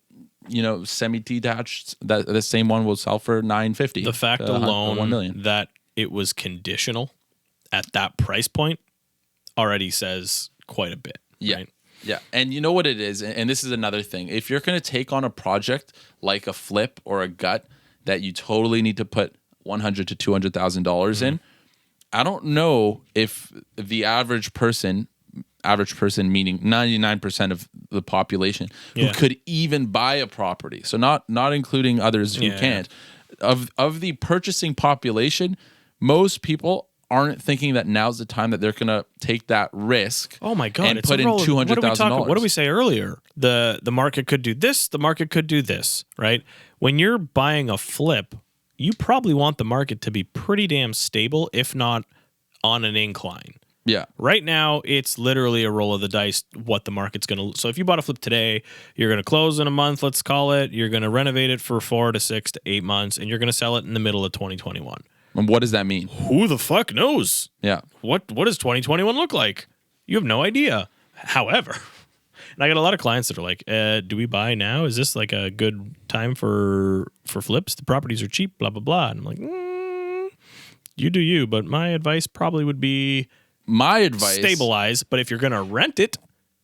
semi-detached, the same one will sell for $950,000. The fact alone $1 million. that it was conditional at that price point already says quite a bit. Yeah. Right? Yeah. And you know what it is? And this is another thing. If you're going to take on a project like a flip or a gut that you totally need to put $100,000 to $200,000 in, I don't know if the average person meaning 99% of the population who could even buy a property. So not including others who can't. Of the purchasing population, most people aren't thinking that now's the time that they're going to take that risk. Oh my God. And put in $200,000. What did we say earlier? The market could do this. The market could do this, right? When you're buying a flip, you probably want the market to be pretty damn stable, if not on an incline. Yeah. Right now, it's literally a roll of the dice what the market's going to... So if you bought a flip today, you're going to close in a month, let's call it. You're going to renovate it for 4 to 6 to 8 months, and you're going to sell it in the middle of 2021. And what does that mean? Who the fuck knows? Yeah. What does 2021 look like? You have no idea. However, and I got a lot of clients that are like, do we buy now? Is this like a good time for flips? The properties are cheap, blah, blah, blah. And I'm like, you do you, but my advice probably would be... stabilize, but if you're going to rent it,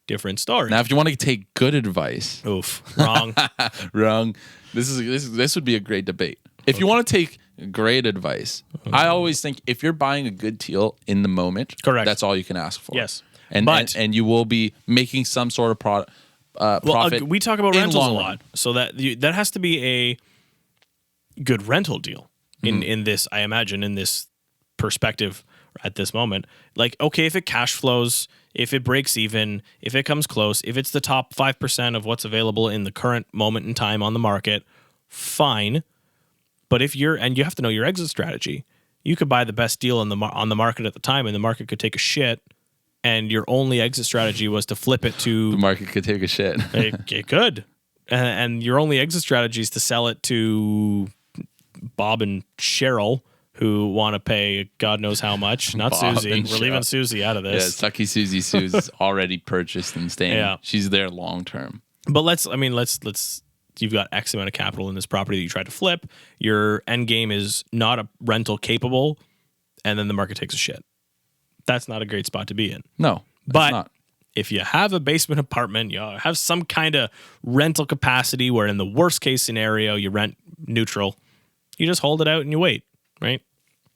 different story. Now, if you want to take good advice, wrong. wrong. This would be a great debate. If you want to take great advice, I always think if you're buying a good deal in the moment, correct, that's all you can ask for. Yes, and you will be making some sort of profit. We talk about in rentals a long lot, run. so that has to be a good rental deal Mm-hmm. in this. I imagine in this perspective at this moment, like okay, if it cash flows, if it breaks even, if it comes close, if it's the top 5% of what's available in the current moment in time on the market, fine. But if you have to know your exit strategy. You could buy the best deal on the market at the time, and the market could take a shit. And your only exit strategy was to flip it to The market could take a shit. it could, and your only exit strategy is to sell it to Bob and Cheryl, who want to pay God knows how much. Not Bob Susie. and We're leaving Cheryl. Susie out of Yeah, this. Sucky Susie Sue's already purchased and staying. Yeah. She's there long term. But let's. You've got X amount of capital in this property that you tried to flip. Your end game is not a rental capable, and then the market takes a shit. That's not a great spot to be in. No, But it's not. if you have a basement apartment, you have some kind of rental capacity where in the worst case scenario, you rent neutral, you just hold it out and you wait, right?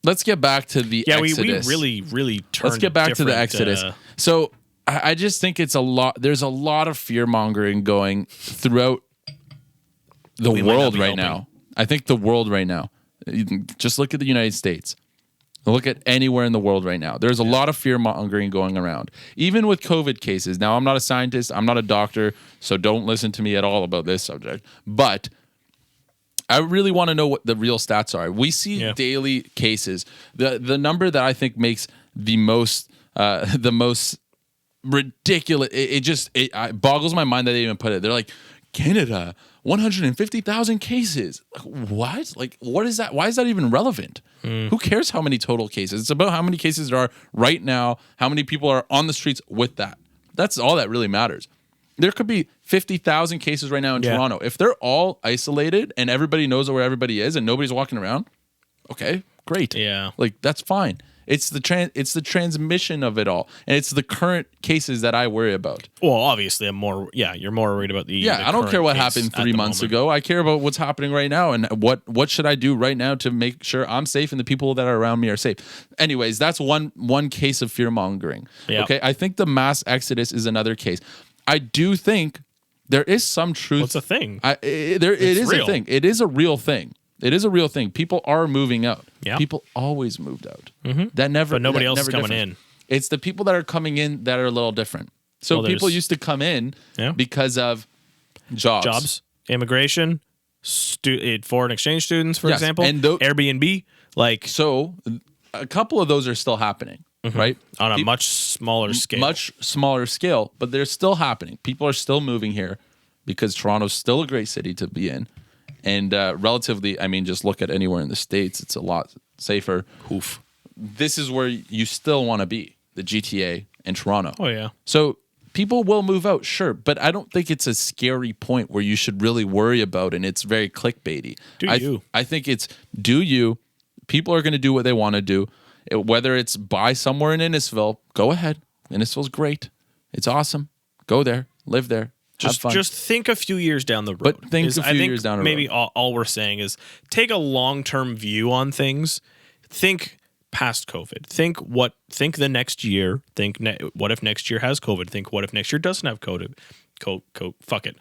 Let's get back to the Exodus. We really turned. Let's get back to the different, Exodus. So I just think it's a lot. There's a lot of fear mongering going throughout the We might not world be right helping. now. I think the world right now. You can just look at the United States. Look at anywhere in the world right now. There's a lot of fear mongering going around, even with COVID cases. Now, I'm not a scientist. I'm not a doctor, so don't listen to me at all about this subject. But I really want to know what the real stats are. We see daily cases. The number that I think makes the most ridiculous. It boggles my mind that they even put it. They're like, Canada, 150,000 cases. Like, what? Like, what is that? Why is that even relevant? Who cares how many total cases? It's about how many cases there are right now, how many people are on the streets with that. That's all that really matters. There could be 50,000 cases right now in Toronto. If they're all isolated and everybody knows where everybody is and nobody's walking around, okay, great. Yeah. Like, that's fine. It's the transmission of it all, and it's the current cases that I worry about. Well, obviously, you're more worried about the I don't care what happened 3 months ago. I care about what's happening right now, and what should I do right now to make sure I'm safe and the people that are around me are safe. Anyways, that's one case of fear mongering. Yep. Okay, I think the mass exodus is another case. I do think there is some truth. What's a thing? It is real. a thing. It is a real thing. It is a real thing. People are moving out. Yeah. People always moved out. That never. But nobody that else is never coming different. in. It's the people that are coming in that are a little different. So Well, people there's- used to come in Yeah. because of jobs. Immigration, foreign exchange students, for Yes, example, and Airbnb, like So a couple of those are still happening, right? on a Peop- much smaller scale. much smaller scale, but they're still happening. People are still moving here because Toronto's still a great city to be in. And relatively, I mean, just look at anywhere in the States, it's a lot safer. Oof. This is where you still want to be, the GTA and Toronto. Oh yeah. So people will move out, sure, but I don't think it's a scary point where you should really worry about, and it's very clickbaity. I think it's do you. People are going to do what they want to do. Whether it's buy somewhere in Innisfil, go ahead. Innisfil's great. It's awesome. Go there, live there. Have fun. Just think a few years down the road. But think a few I think years down the maybe road. all we're saying is take a long-term view on things. Think past COVID. Think the next year. Think what if next year has COVID? Think what if next year doesn't have COVID? Fuck it.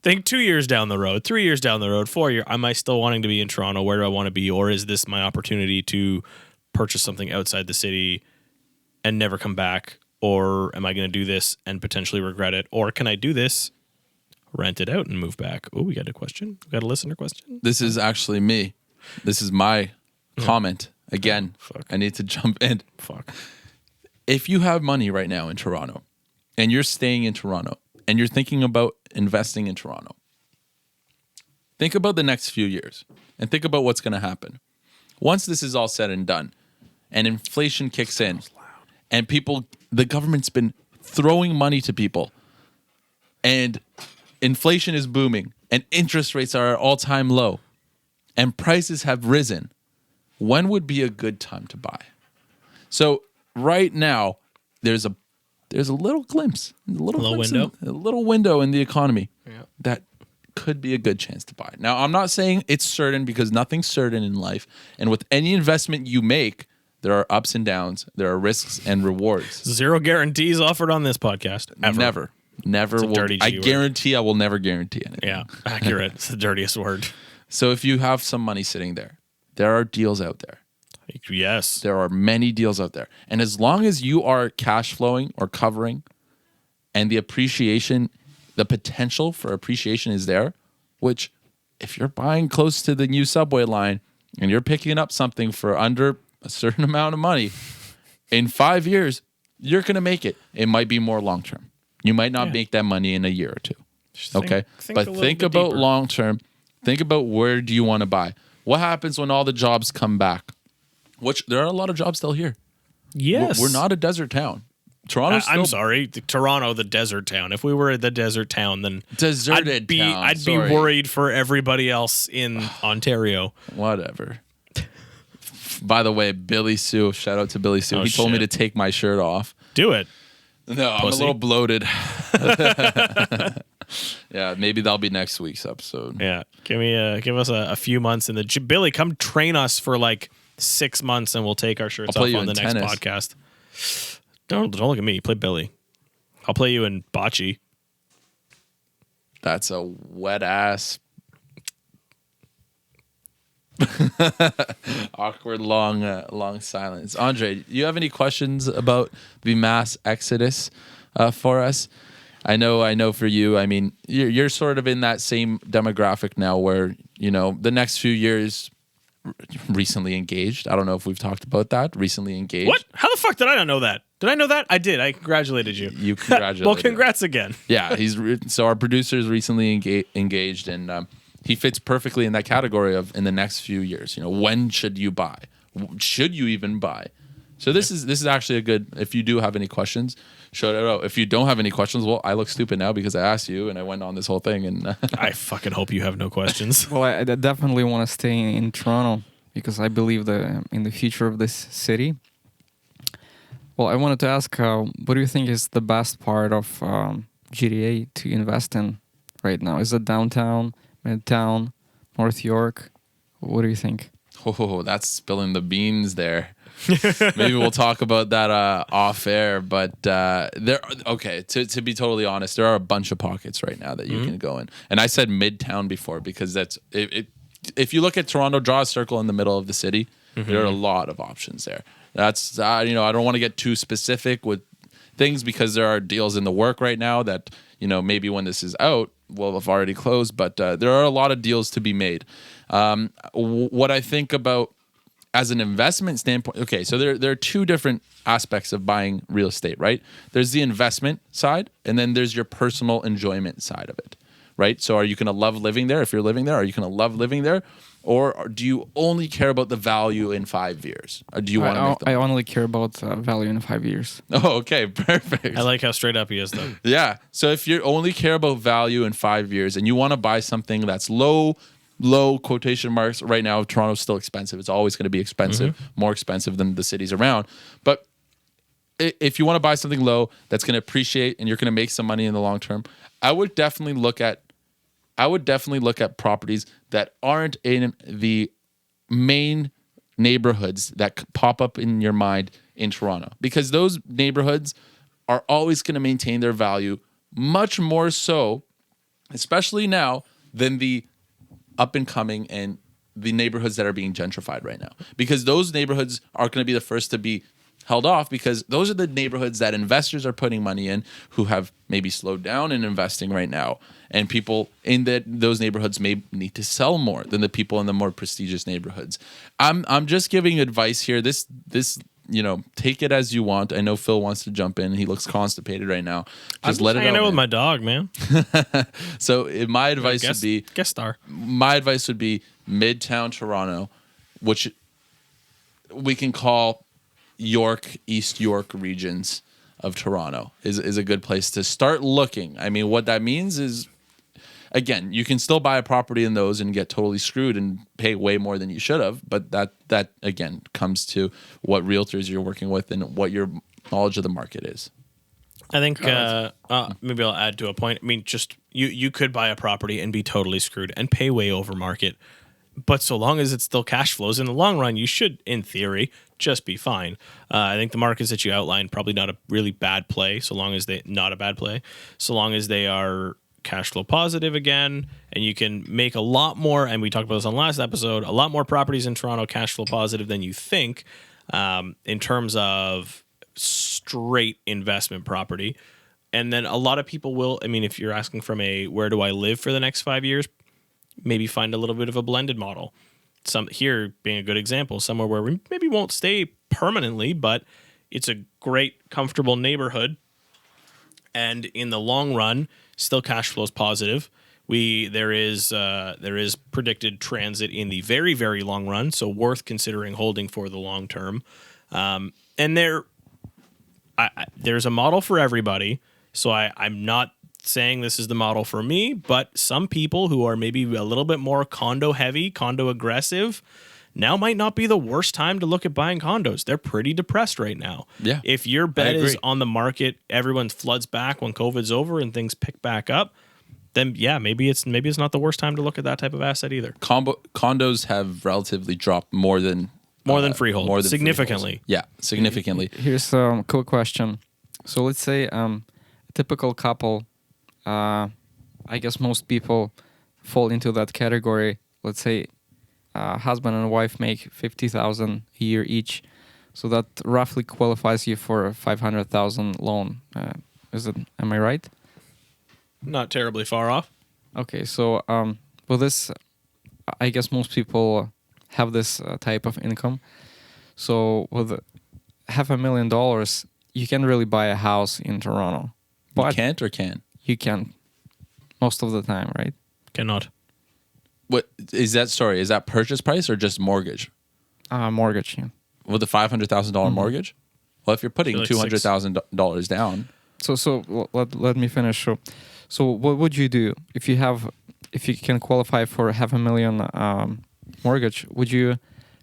Think 2 years down the road, 3 years down the road, 4 years. Am I still wanting to be in Toronto? Where do I want to be? Or is this my opportunity to purchase something outside the city and never come back? Or am I going to do this and potentially regret it? Or can I do this, rent it out, and move back? Oh, we got a question. We got a listener question. This is actually me. This is my comment. Again, I need to jump in. Fuck. If you have money right now in Toronto and you're staying in Toronto and you're thinking about investing in Toronto, think about the next few years and think about what's going to happen. Once this is all said and done and inflation kicks in and the government's been throwing money to people and inflation is booming and interest rates are at all-time low and prices have risen, when would be a good time to buy? So right now, there's a little glimpse, a little window in the economy that could be a good chance to buy. Now, I'm not saying it's certain because nothing's certain in life, and with any investment you make, there are ups and downs, there are risks and rewards. Zero guarantees offered on this podcast. Ever. Never It's a will. dirty I G word. guarantee I will never guarantee anything. Yeah, accurate. It's the dirtiest word. So if you have some money sitting there, there are deals out there. Yes. There are many deals out there. And as long as you are cash flowing or covering and the appreciation, the potential for appreciation is there, which if you're buying close to the new subway line and you're picking up something for under a certain amount of money, in 5 years, you're going to make it. It might be more long term. You might not make that money in a year or two. Okay. But think about long term. Think about where do you want to buy? What happens when all the jobs come back? Which there are a lot of jobs still here. Yes. We're not a desert town. Toronto's still I'm sorry, Toronto, the desert town. If we were the desert town, then deserted town. I'd be worried for everybody else in Ontario. Whatever. By the way, Billy Sue, shout out to Billy Sue. He told me to take my shirt off. Do it. No, I'm a little bloated. Yeah, maybe that'll be next week's episode. Yeah, give us a few months in the Billy. Come train us for like 6 months, and we'll take our shirts off on the next podcast. Don't look at me. Play Billy. I'll play you in bocce. That's a wet ass. Awkward long silence. Andre, do you have any questions about the mass exodus for us? I know for you, I mean, you're sort of in that same demographic now where, you know, the next few years recently engaged. I don't know if we've talked about that. Recently engaged. What? How the fuck did I not know that? Did I know that? I did. I congratulated you. You congratulated. Well, congrats again. Yeah, so our producer is recently engaged, and he fits perfectly in that category of in the next few years. You know, when should you buy? Should you even buy? So this is actually a good. If you do have any questions, shout it out. If you don't have any questions, well, I look stupid now because I asked you and I went on this whole thing. And I fucking hope you have no questions. Well, I definitely want to stay in Toronto because I believe in the future of this city. Well, I wanted to ask, what do you think is the best part of GTA to invest in right now? Is it downtown, midtown, North York? What do you think? Oh, that's spilling the beans there. Maybe we'll talk about that off air. But to be totally honest, there are a bunch of pockets right now that you can go in. And I said midtown before because that's it. If you look at Toronto, draw a circle in the middle of the city. There are a lot of options there. That's I don't want to get too specific with things because there are deals in the work right now that maybe when this is out will have already closed. But there are a lot of deals to be made. What I think about as an investment standpoint, okay, so there are two different aspects of buying real estate, right? There's the investment side, and then there's your personal enjoyment side of it, right? So are you going to love living there if you're living there? Are you going to love living there? Or do you only care about the value in 5 years? Or do you want to make the I only care about value in 5 years. Oh, okay, perfect. I like how straight up he is, though. Yeah, so if you only care about value in 5 years and you want to buy something that's low quotation marks right now, Toronto's still expensive. It's always going to be expensive, more expensive than the cities around. But if you want to buy something low that's going to appreciate and you're going to make some money in the long term, I would definitely look at properties that aren't in the main neighborhoods that pop up in your mind in Toronto, because those neighborhoods are always going to maintain their value much more so, especially now, than the up and coming and the neighborhoods that are being gentrified right now, because those neighborhoods are going to be the first to be held off, because those are the neighborhoods that investors are putting money in who have maybe slowed down in investing right now, and people in those neighborhoods may need to sell more than the people in the more prestigious neighborhoods. I'm just giving advice here. This take it as you want. I know Phil wants to jump in. He looks constipated right now. Just let it out. I know with my dog, man. So my advice would be guest star. My advice would be Midtown Toronto, which we can call York, East York regions of Toronto is a good place to start looking. I mean, what that means is, again, you can still buy a property in those and get totally screwed and pay way more than you should have. But that again comes to what realtors you're working with and what your knowledge of the market is. I think maybe I'll add to a point. I mean, just you could buy a property and be totally screwed and pay way over market. But so long as it still cash flows in the long run, you should, in theory, just be fine. I think the markets that you outlined probably not a really bad play. So long as not a bad play. So long as they are cash flow positive again, and you can make a lot more. And we talked about this on last episode. A lot more properties in Toronto cash flow positive than you think, in terms of straight investment property. And then a lot of people will. I mean, if you're asking from a where do I live for the next 5 years, maybe find a little bit of a blended model. Some here being a good example, somewhere where we maybe won't stay permanently, but it's a great, comfortable neighborhood, and in the long run, still cash flows positive. There is predicted transit in the very, very long run, so worth considering holding for the long term. And there's a model for everybody. So I'm not saying this is the model for me, but some people who are maybe a little bit more condo heavy, condo aggressive, now might not be the worst time to look at buying condos. They're pretty depressed right now. Yeah, if your bet is on the market, everyone floods back when COVID's over and things pick back up, then yeah, maybe it's not the worst time to look at that type of asset either. Condos have relatively dropped more than freehold, significantly. Yeah, significantly. Here's a cool question. So let's say a typical couple. I guess most people fall into that category. Let's say husband and wife make $50,000 a year each, so that roughly qualifies you for a $500,000 loan. Am I right? Not terribly far off. Okay, so with this, I guess most people have this type of income. So with $500,000, you can really buy a house in Toronto. But you can't or can? You can, most of the time, right? Cannot. What is that story? Is that purchase price or just mortgage? Mortgage, yeah. With a $500,000 mortgage? Well, if you're putting $200,000 down. So let me finish. So what would you do if you can qualify for $500,000 mortgage? Would you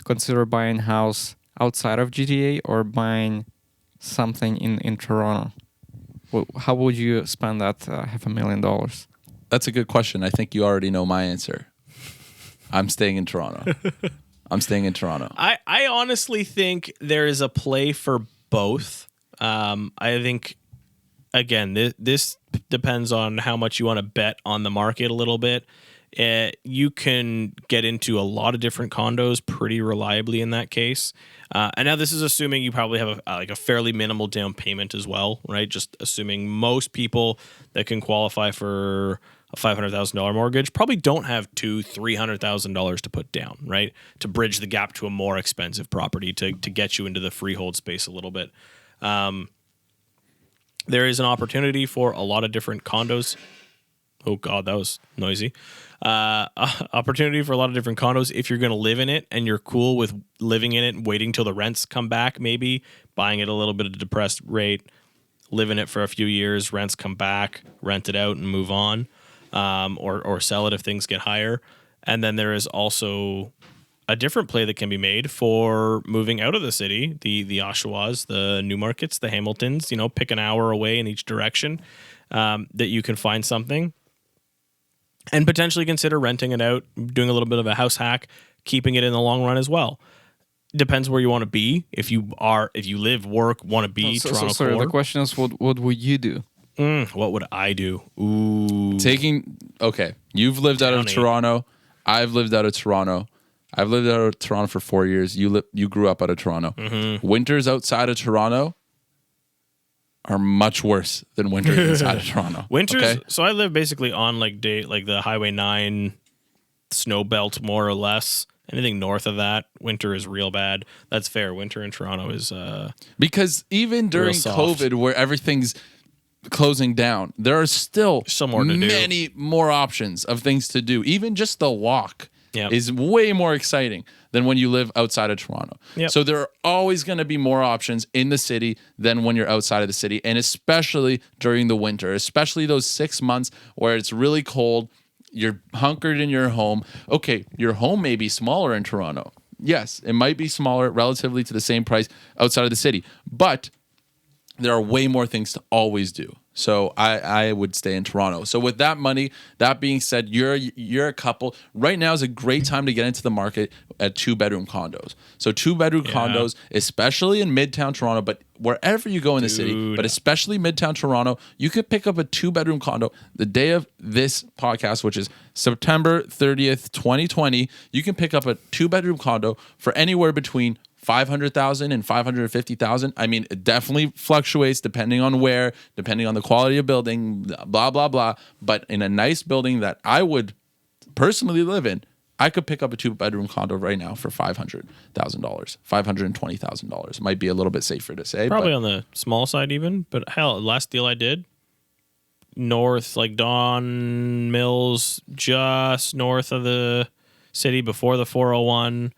consider buying a house outside of GTA or buying something in Toronto? How would you spend that $500,000? That's a good question. I think you already know my answer. I'm staying in Toronto. I honestly think there is a play for both. I think, again, this depends on how much you want to bet on the market a little bit. You can get into a lot of different condos pretty reliably in that case. And now this is assuming you probably have a fairly minimal down payment as well, right? Just assuming most people that can qualify for a $500,000 mortgage probably don't have $200,000-$300,000 to put down, right? To bridge the gap to a more expensive property to get you into the freehold space a little bit. There is an opportunity for a lot of different condos. Oh God, that was noisy. Opportunity for a lot of different condos if you're going to live in it and you're cool with living in it and waiting till the rents come back, maybe buying it a little bit of a depressed rate, live in it for a few years, rents come back, rent it out and move on, or sell it if things get higher. And then there is also a different play that can be made for moving out of the city, the Oshawas, the Newmarkets, the Hamiltons, pick an hour away in each direction, that you can find something and potentially consider renting it out, doing a little bit of a house hack, keeping it in the long run as well. Depends where you want to be. If you live, work, want to be Toronto core. The question is, what would you do? What would I do? Ooh. Okay, you've lived out of Toronto. I've lived out of Toronto. I've lived out of Toronto for 4 years. You grew up out of Toronto. Mm-hmm. Winters outside of Toronto are much worse than winters inside of Toronto. Winters. Okay? So I live basically on like the Highway 9 snow belt, more or less. Anything north of that, winter is real bad. That's fair. Winter in Toronto is because even during COVID, where everything's closing down, there are still many more options of things to do. Even just the walk is way more exciting than when you live outside of Toronto. Yep. So there are always going to be more options in the city than when you're outside of the city, and especially during the winter, especially those 6 months where it's really cold. You're hunkered in your home. Okay, your home may be smaller in Toronto. Yes, it might be smaller relatively to the same price outside of the city. But there are way more things to always do. So I would stay in Toronto. So with that money, that being said, you're a couple. Right now is a great time to get into the market at 2-bedroom condos. So 2-bedroom condos, especially in Midtown Toronto, but wherever you go in the city, but especially Midtown Toronto, you could pick up a 2-bedroom condo the day of this podcast, which is September 30th, 2020. You can pick up a 2-bedroom condo for anywhere between 500,000 and 550,000. I mean, it definitely fluctuates depending on where, depending on the quality of building, blah, blah, blah. But in a nice building that I would personally live in, I could pick up a 2-bedroom condo right now for $500,000, $520,000. Might be a little bit safer to say. Probably on the small side even. But hell, last deal I did, north, like Don Mills, just north of the city before the 401.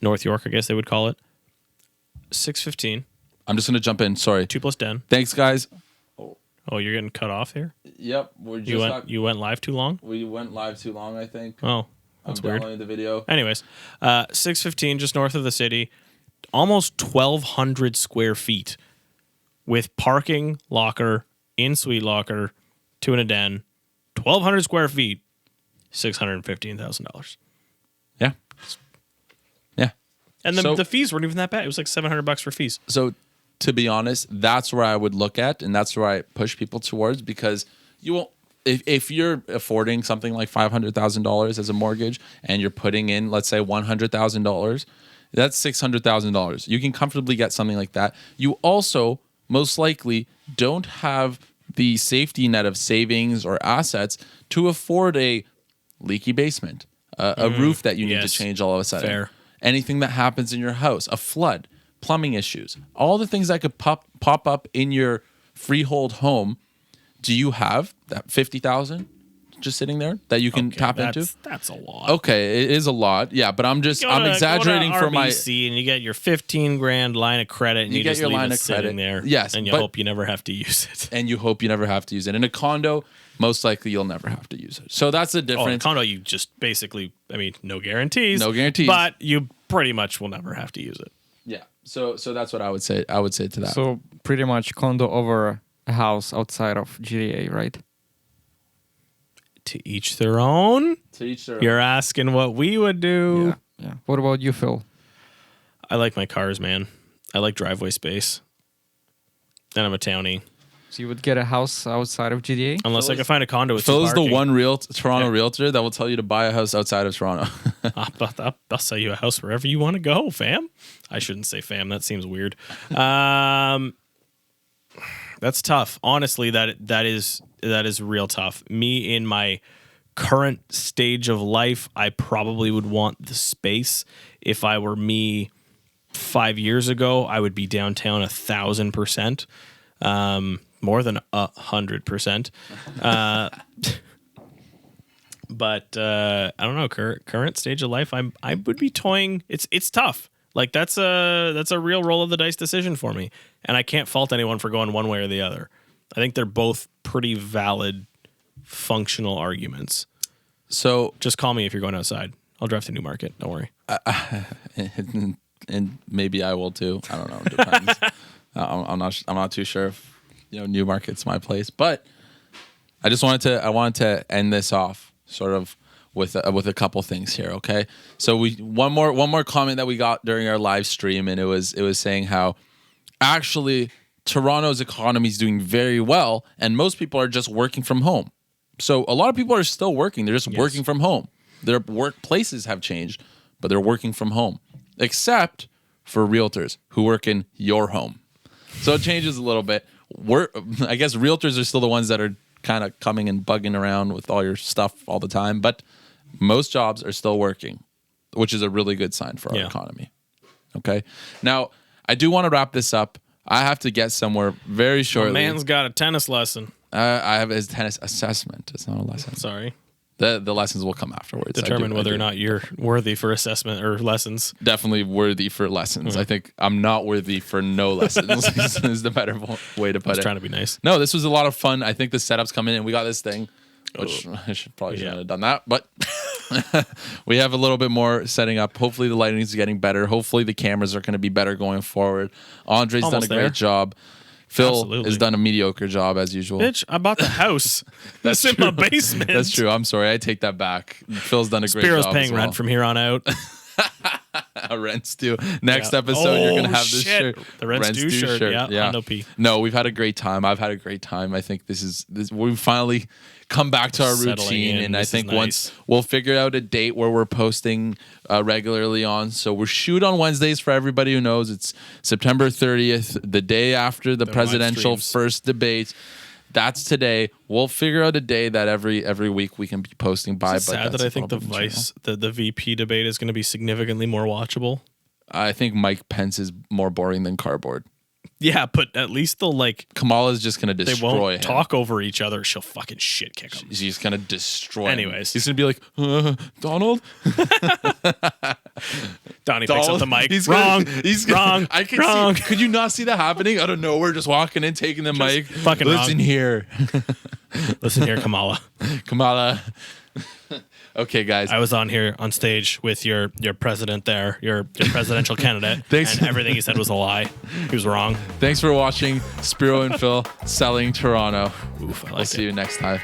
North York, I guess they would call it. 615. I'm just going to jump in. Sorry. 2 plus 10. Thanks, guys. Oh, you're getting cut off here? Yep. You went live too long? We went live too long, I think. Oh, that's weird. Downloading the video. Anyways, 615, just north of the city. Almost 1,200 square feet with parking, locker, in-suite locker, 2 and a den. 1,200 square feet, $615,000. Yeah. Yeah. And the fees weren't even that bad. It was like $700 for fees. So to be honest, that's where I would look at, and that's where I push people towards, because you won't, if you're affording something like $500,000 as a mortgage and you're putting in, let's say, $100,000, that's $600,000. You can comfortably get something like that. You also most likely don't have the safety net of savings or assets to afford a leaky basement, a roof that you need to change all of a sudden. Fair. Anything that happens in your house, a flood, plumbing issues, all the things that could pop up in your freehold home. Do you have that 50,000 just sitting there that you can tap into? That's a lot. Okay, it is a lot. Yeah, but I'm exaggerating go to for my RBC and you get your 15 grand line of credit, and you get just your leave line it of sitting credit. there. Yes, and you but- hope you never have to use it. and you hope you never have to use it. In a condo, most likely you'll never have to use it. So that's the Oh, in a difference. condo, you just basically, no guarantees. No guarantees. But you pretty much will never have to use it. Yeah. So that's what I would say. I would say to that. So pretty much condo over a house outside of GTA, right? To each their own. to each their own. You're asking what we would do. Yeah. What about you, Phil? I like my cars, man. I like driveway space. And I'm a townie. So you would get a house outside of GTA? Unless I can find a condo with Phil some is the parking. one Toronto realtor that will tell you to buy a house outside of Toronto. I'll sell you a house wherever you want to go, fam. I shouldn't say fam. That seems weird. That's tough. Honestly, that is real tough. Me in my current stage of life, I probably would want the space. If I were me 5 years ago, I would be downtown 1,000%. More than 100%. But I don't know. Current stage of life, I would be toying. It's tough. Like that's a real roll of the dice decision for me, and I can't fault anyone for going one way or the other. I think they're both pretty valid, functional arguments. So Just call me if you're going outside. I'll drive to Newmarket. Don't worry. and maybe I will too. I don't know. It depends. I'm not too sure if Newmarket's my place, but I wanted to end this off sort of with a couple things here. Okay, so one more comment that we got during our live stream, and it was saying how actually Toronto's economy is doing very well, and most people are just working from home. So a lot of people are still working. They're just working from home. Their workplaces have changed, but they're working from home, except for realtors who work in your home. So it changes a little bit. I guess realtors are still the ones that are kind of coming and bugging around with all your stuff all the time, but most jobs are still working, which is a really good sign for our economy. Okay. Now, I do want to wrap this up. I have to get somewhere very shortly. The man's got a tennis lesson. I have his tennis assessment. It's not a lesson. Sorry. The lessons will come afterwards. Determine whether or not you're worthy for assessment or lessons. Definitely worthy for lessons. I think I'm not worthy for no lessons is the better way to put it. Trying to be nice. No, this was a lot of fun. I think the setup's coming in. We got this thing, which I should probably shouldn't have done that, but We have a little bit more setting up. Hopefully the lighting is getting better. Hopefully the cameras are going to be better going forward. Andre's Almost done a there. great job. Phil Absolutely. has done a mediocre job as usual. Bitch, I bought the house. That's in my basement. That's true. I'm sorry. I take that back. Phil's done a great Spiro's job. paying as well. rent from here on out. Rent's due. Next Yeah. episode, you're gonna have this shit. shirt. The Rent's Due shirt. Yeah, Hondo P. No, we've had a great time. I've had a great time. I think this. We've finally come back to our Settling routine, in. and I This is think nice. once we'll figure out a date where we're posting regularly on. So we're shoot on Wednesdays for everybody who knows. It's September 30th, the day after the live presidential streams. first debate. That's today. We'll figure out a day that every week we can be posting by. It's but sad that's that I think the probably Vice, the VP debate is going to be significantly more watchable. I think Mike Pence is more boring than cardboard. Yeah, but at least they'll like Kamala's just gonna they destroy won't him. talk over each other. She'll fucking shit kick them. She's gonna destroy him. Anyways. He's gonna be like, Donald? Donnie picks up the mic. He's Wrong. Gonna, he's wrong. Gonna, I can wrong. see. Could you not see that happening? Out of nowhere, just walking in, taking the mic. fucking Listen wrong. here, Listen here, Kamala. Kamala. Okay, guys. I was on here on stage with your president there, your presidential candidate. Thanks. And everything he said was a lie. He was wrong. Thanks for watching Spiro and Phil selling Toronto. Oof, I like We'll see it. you next time.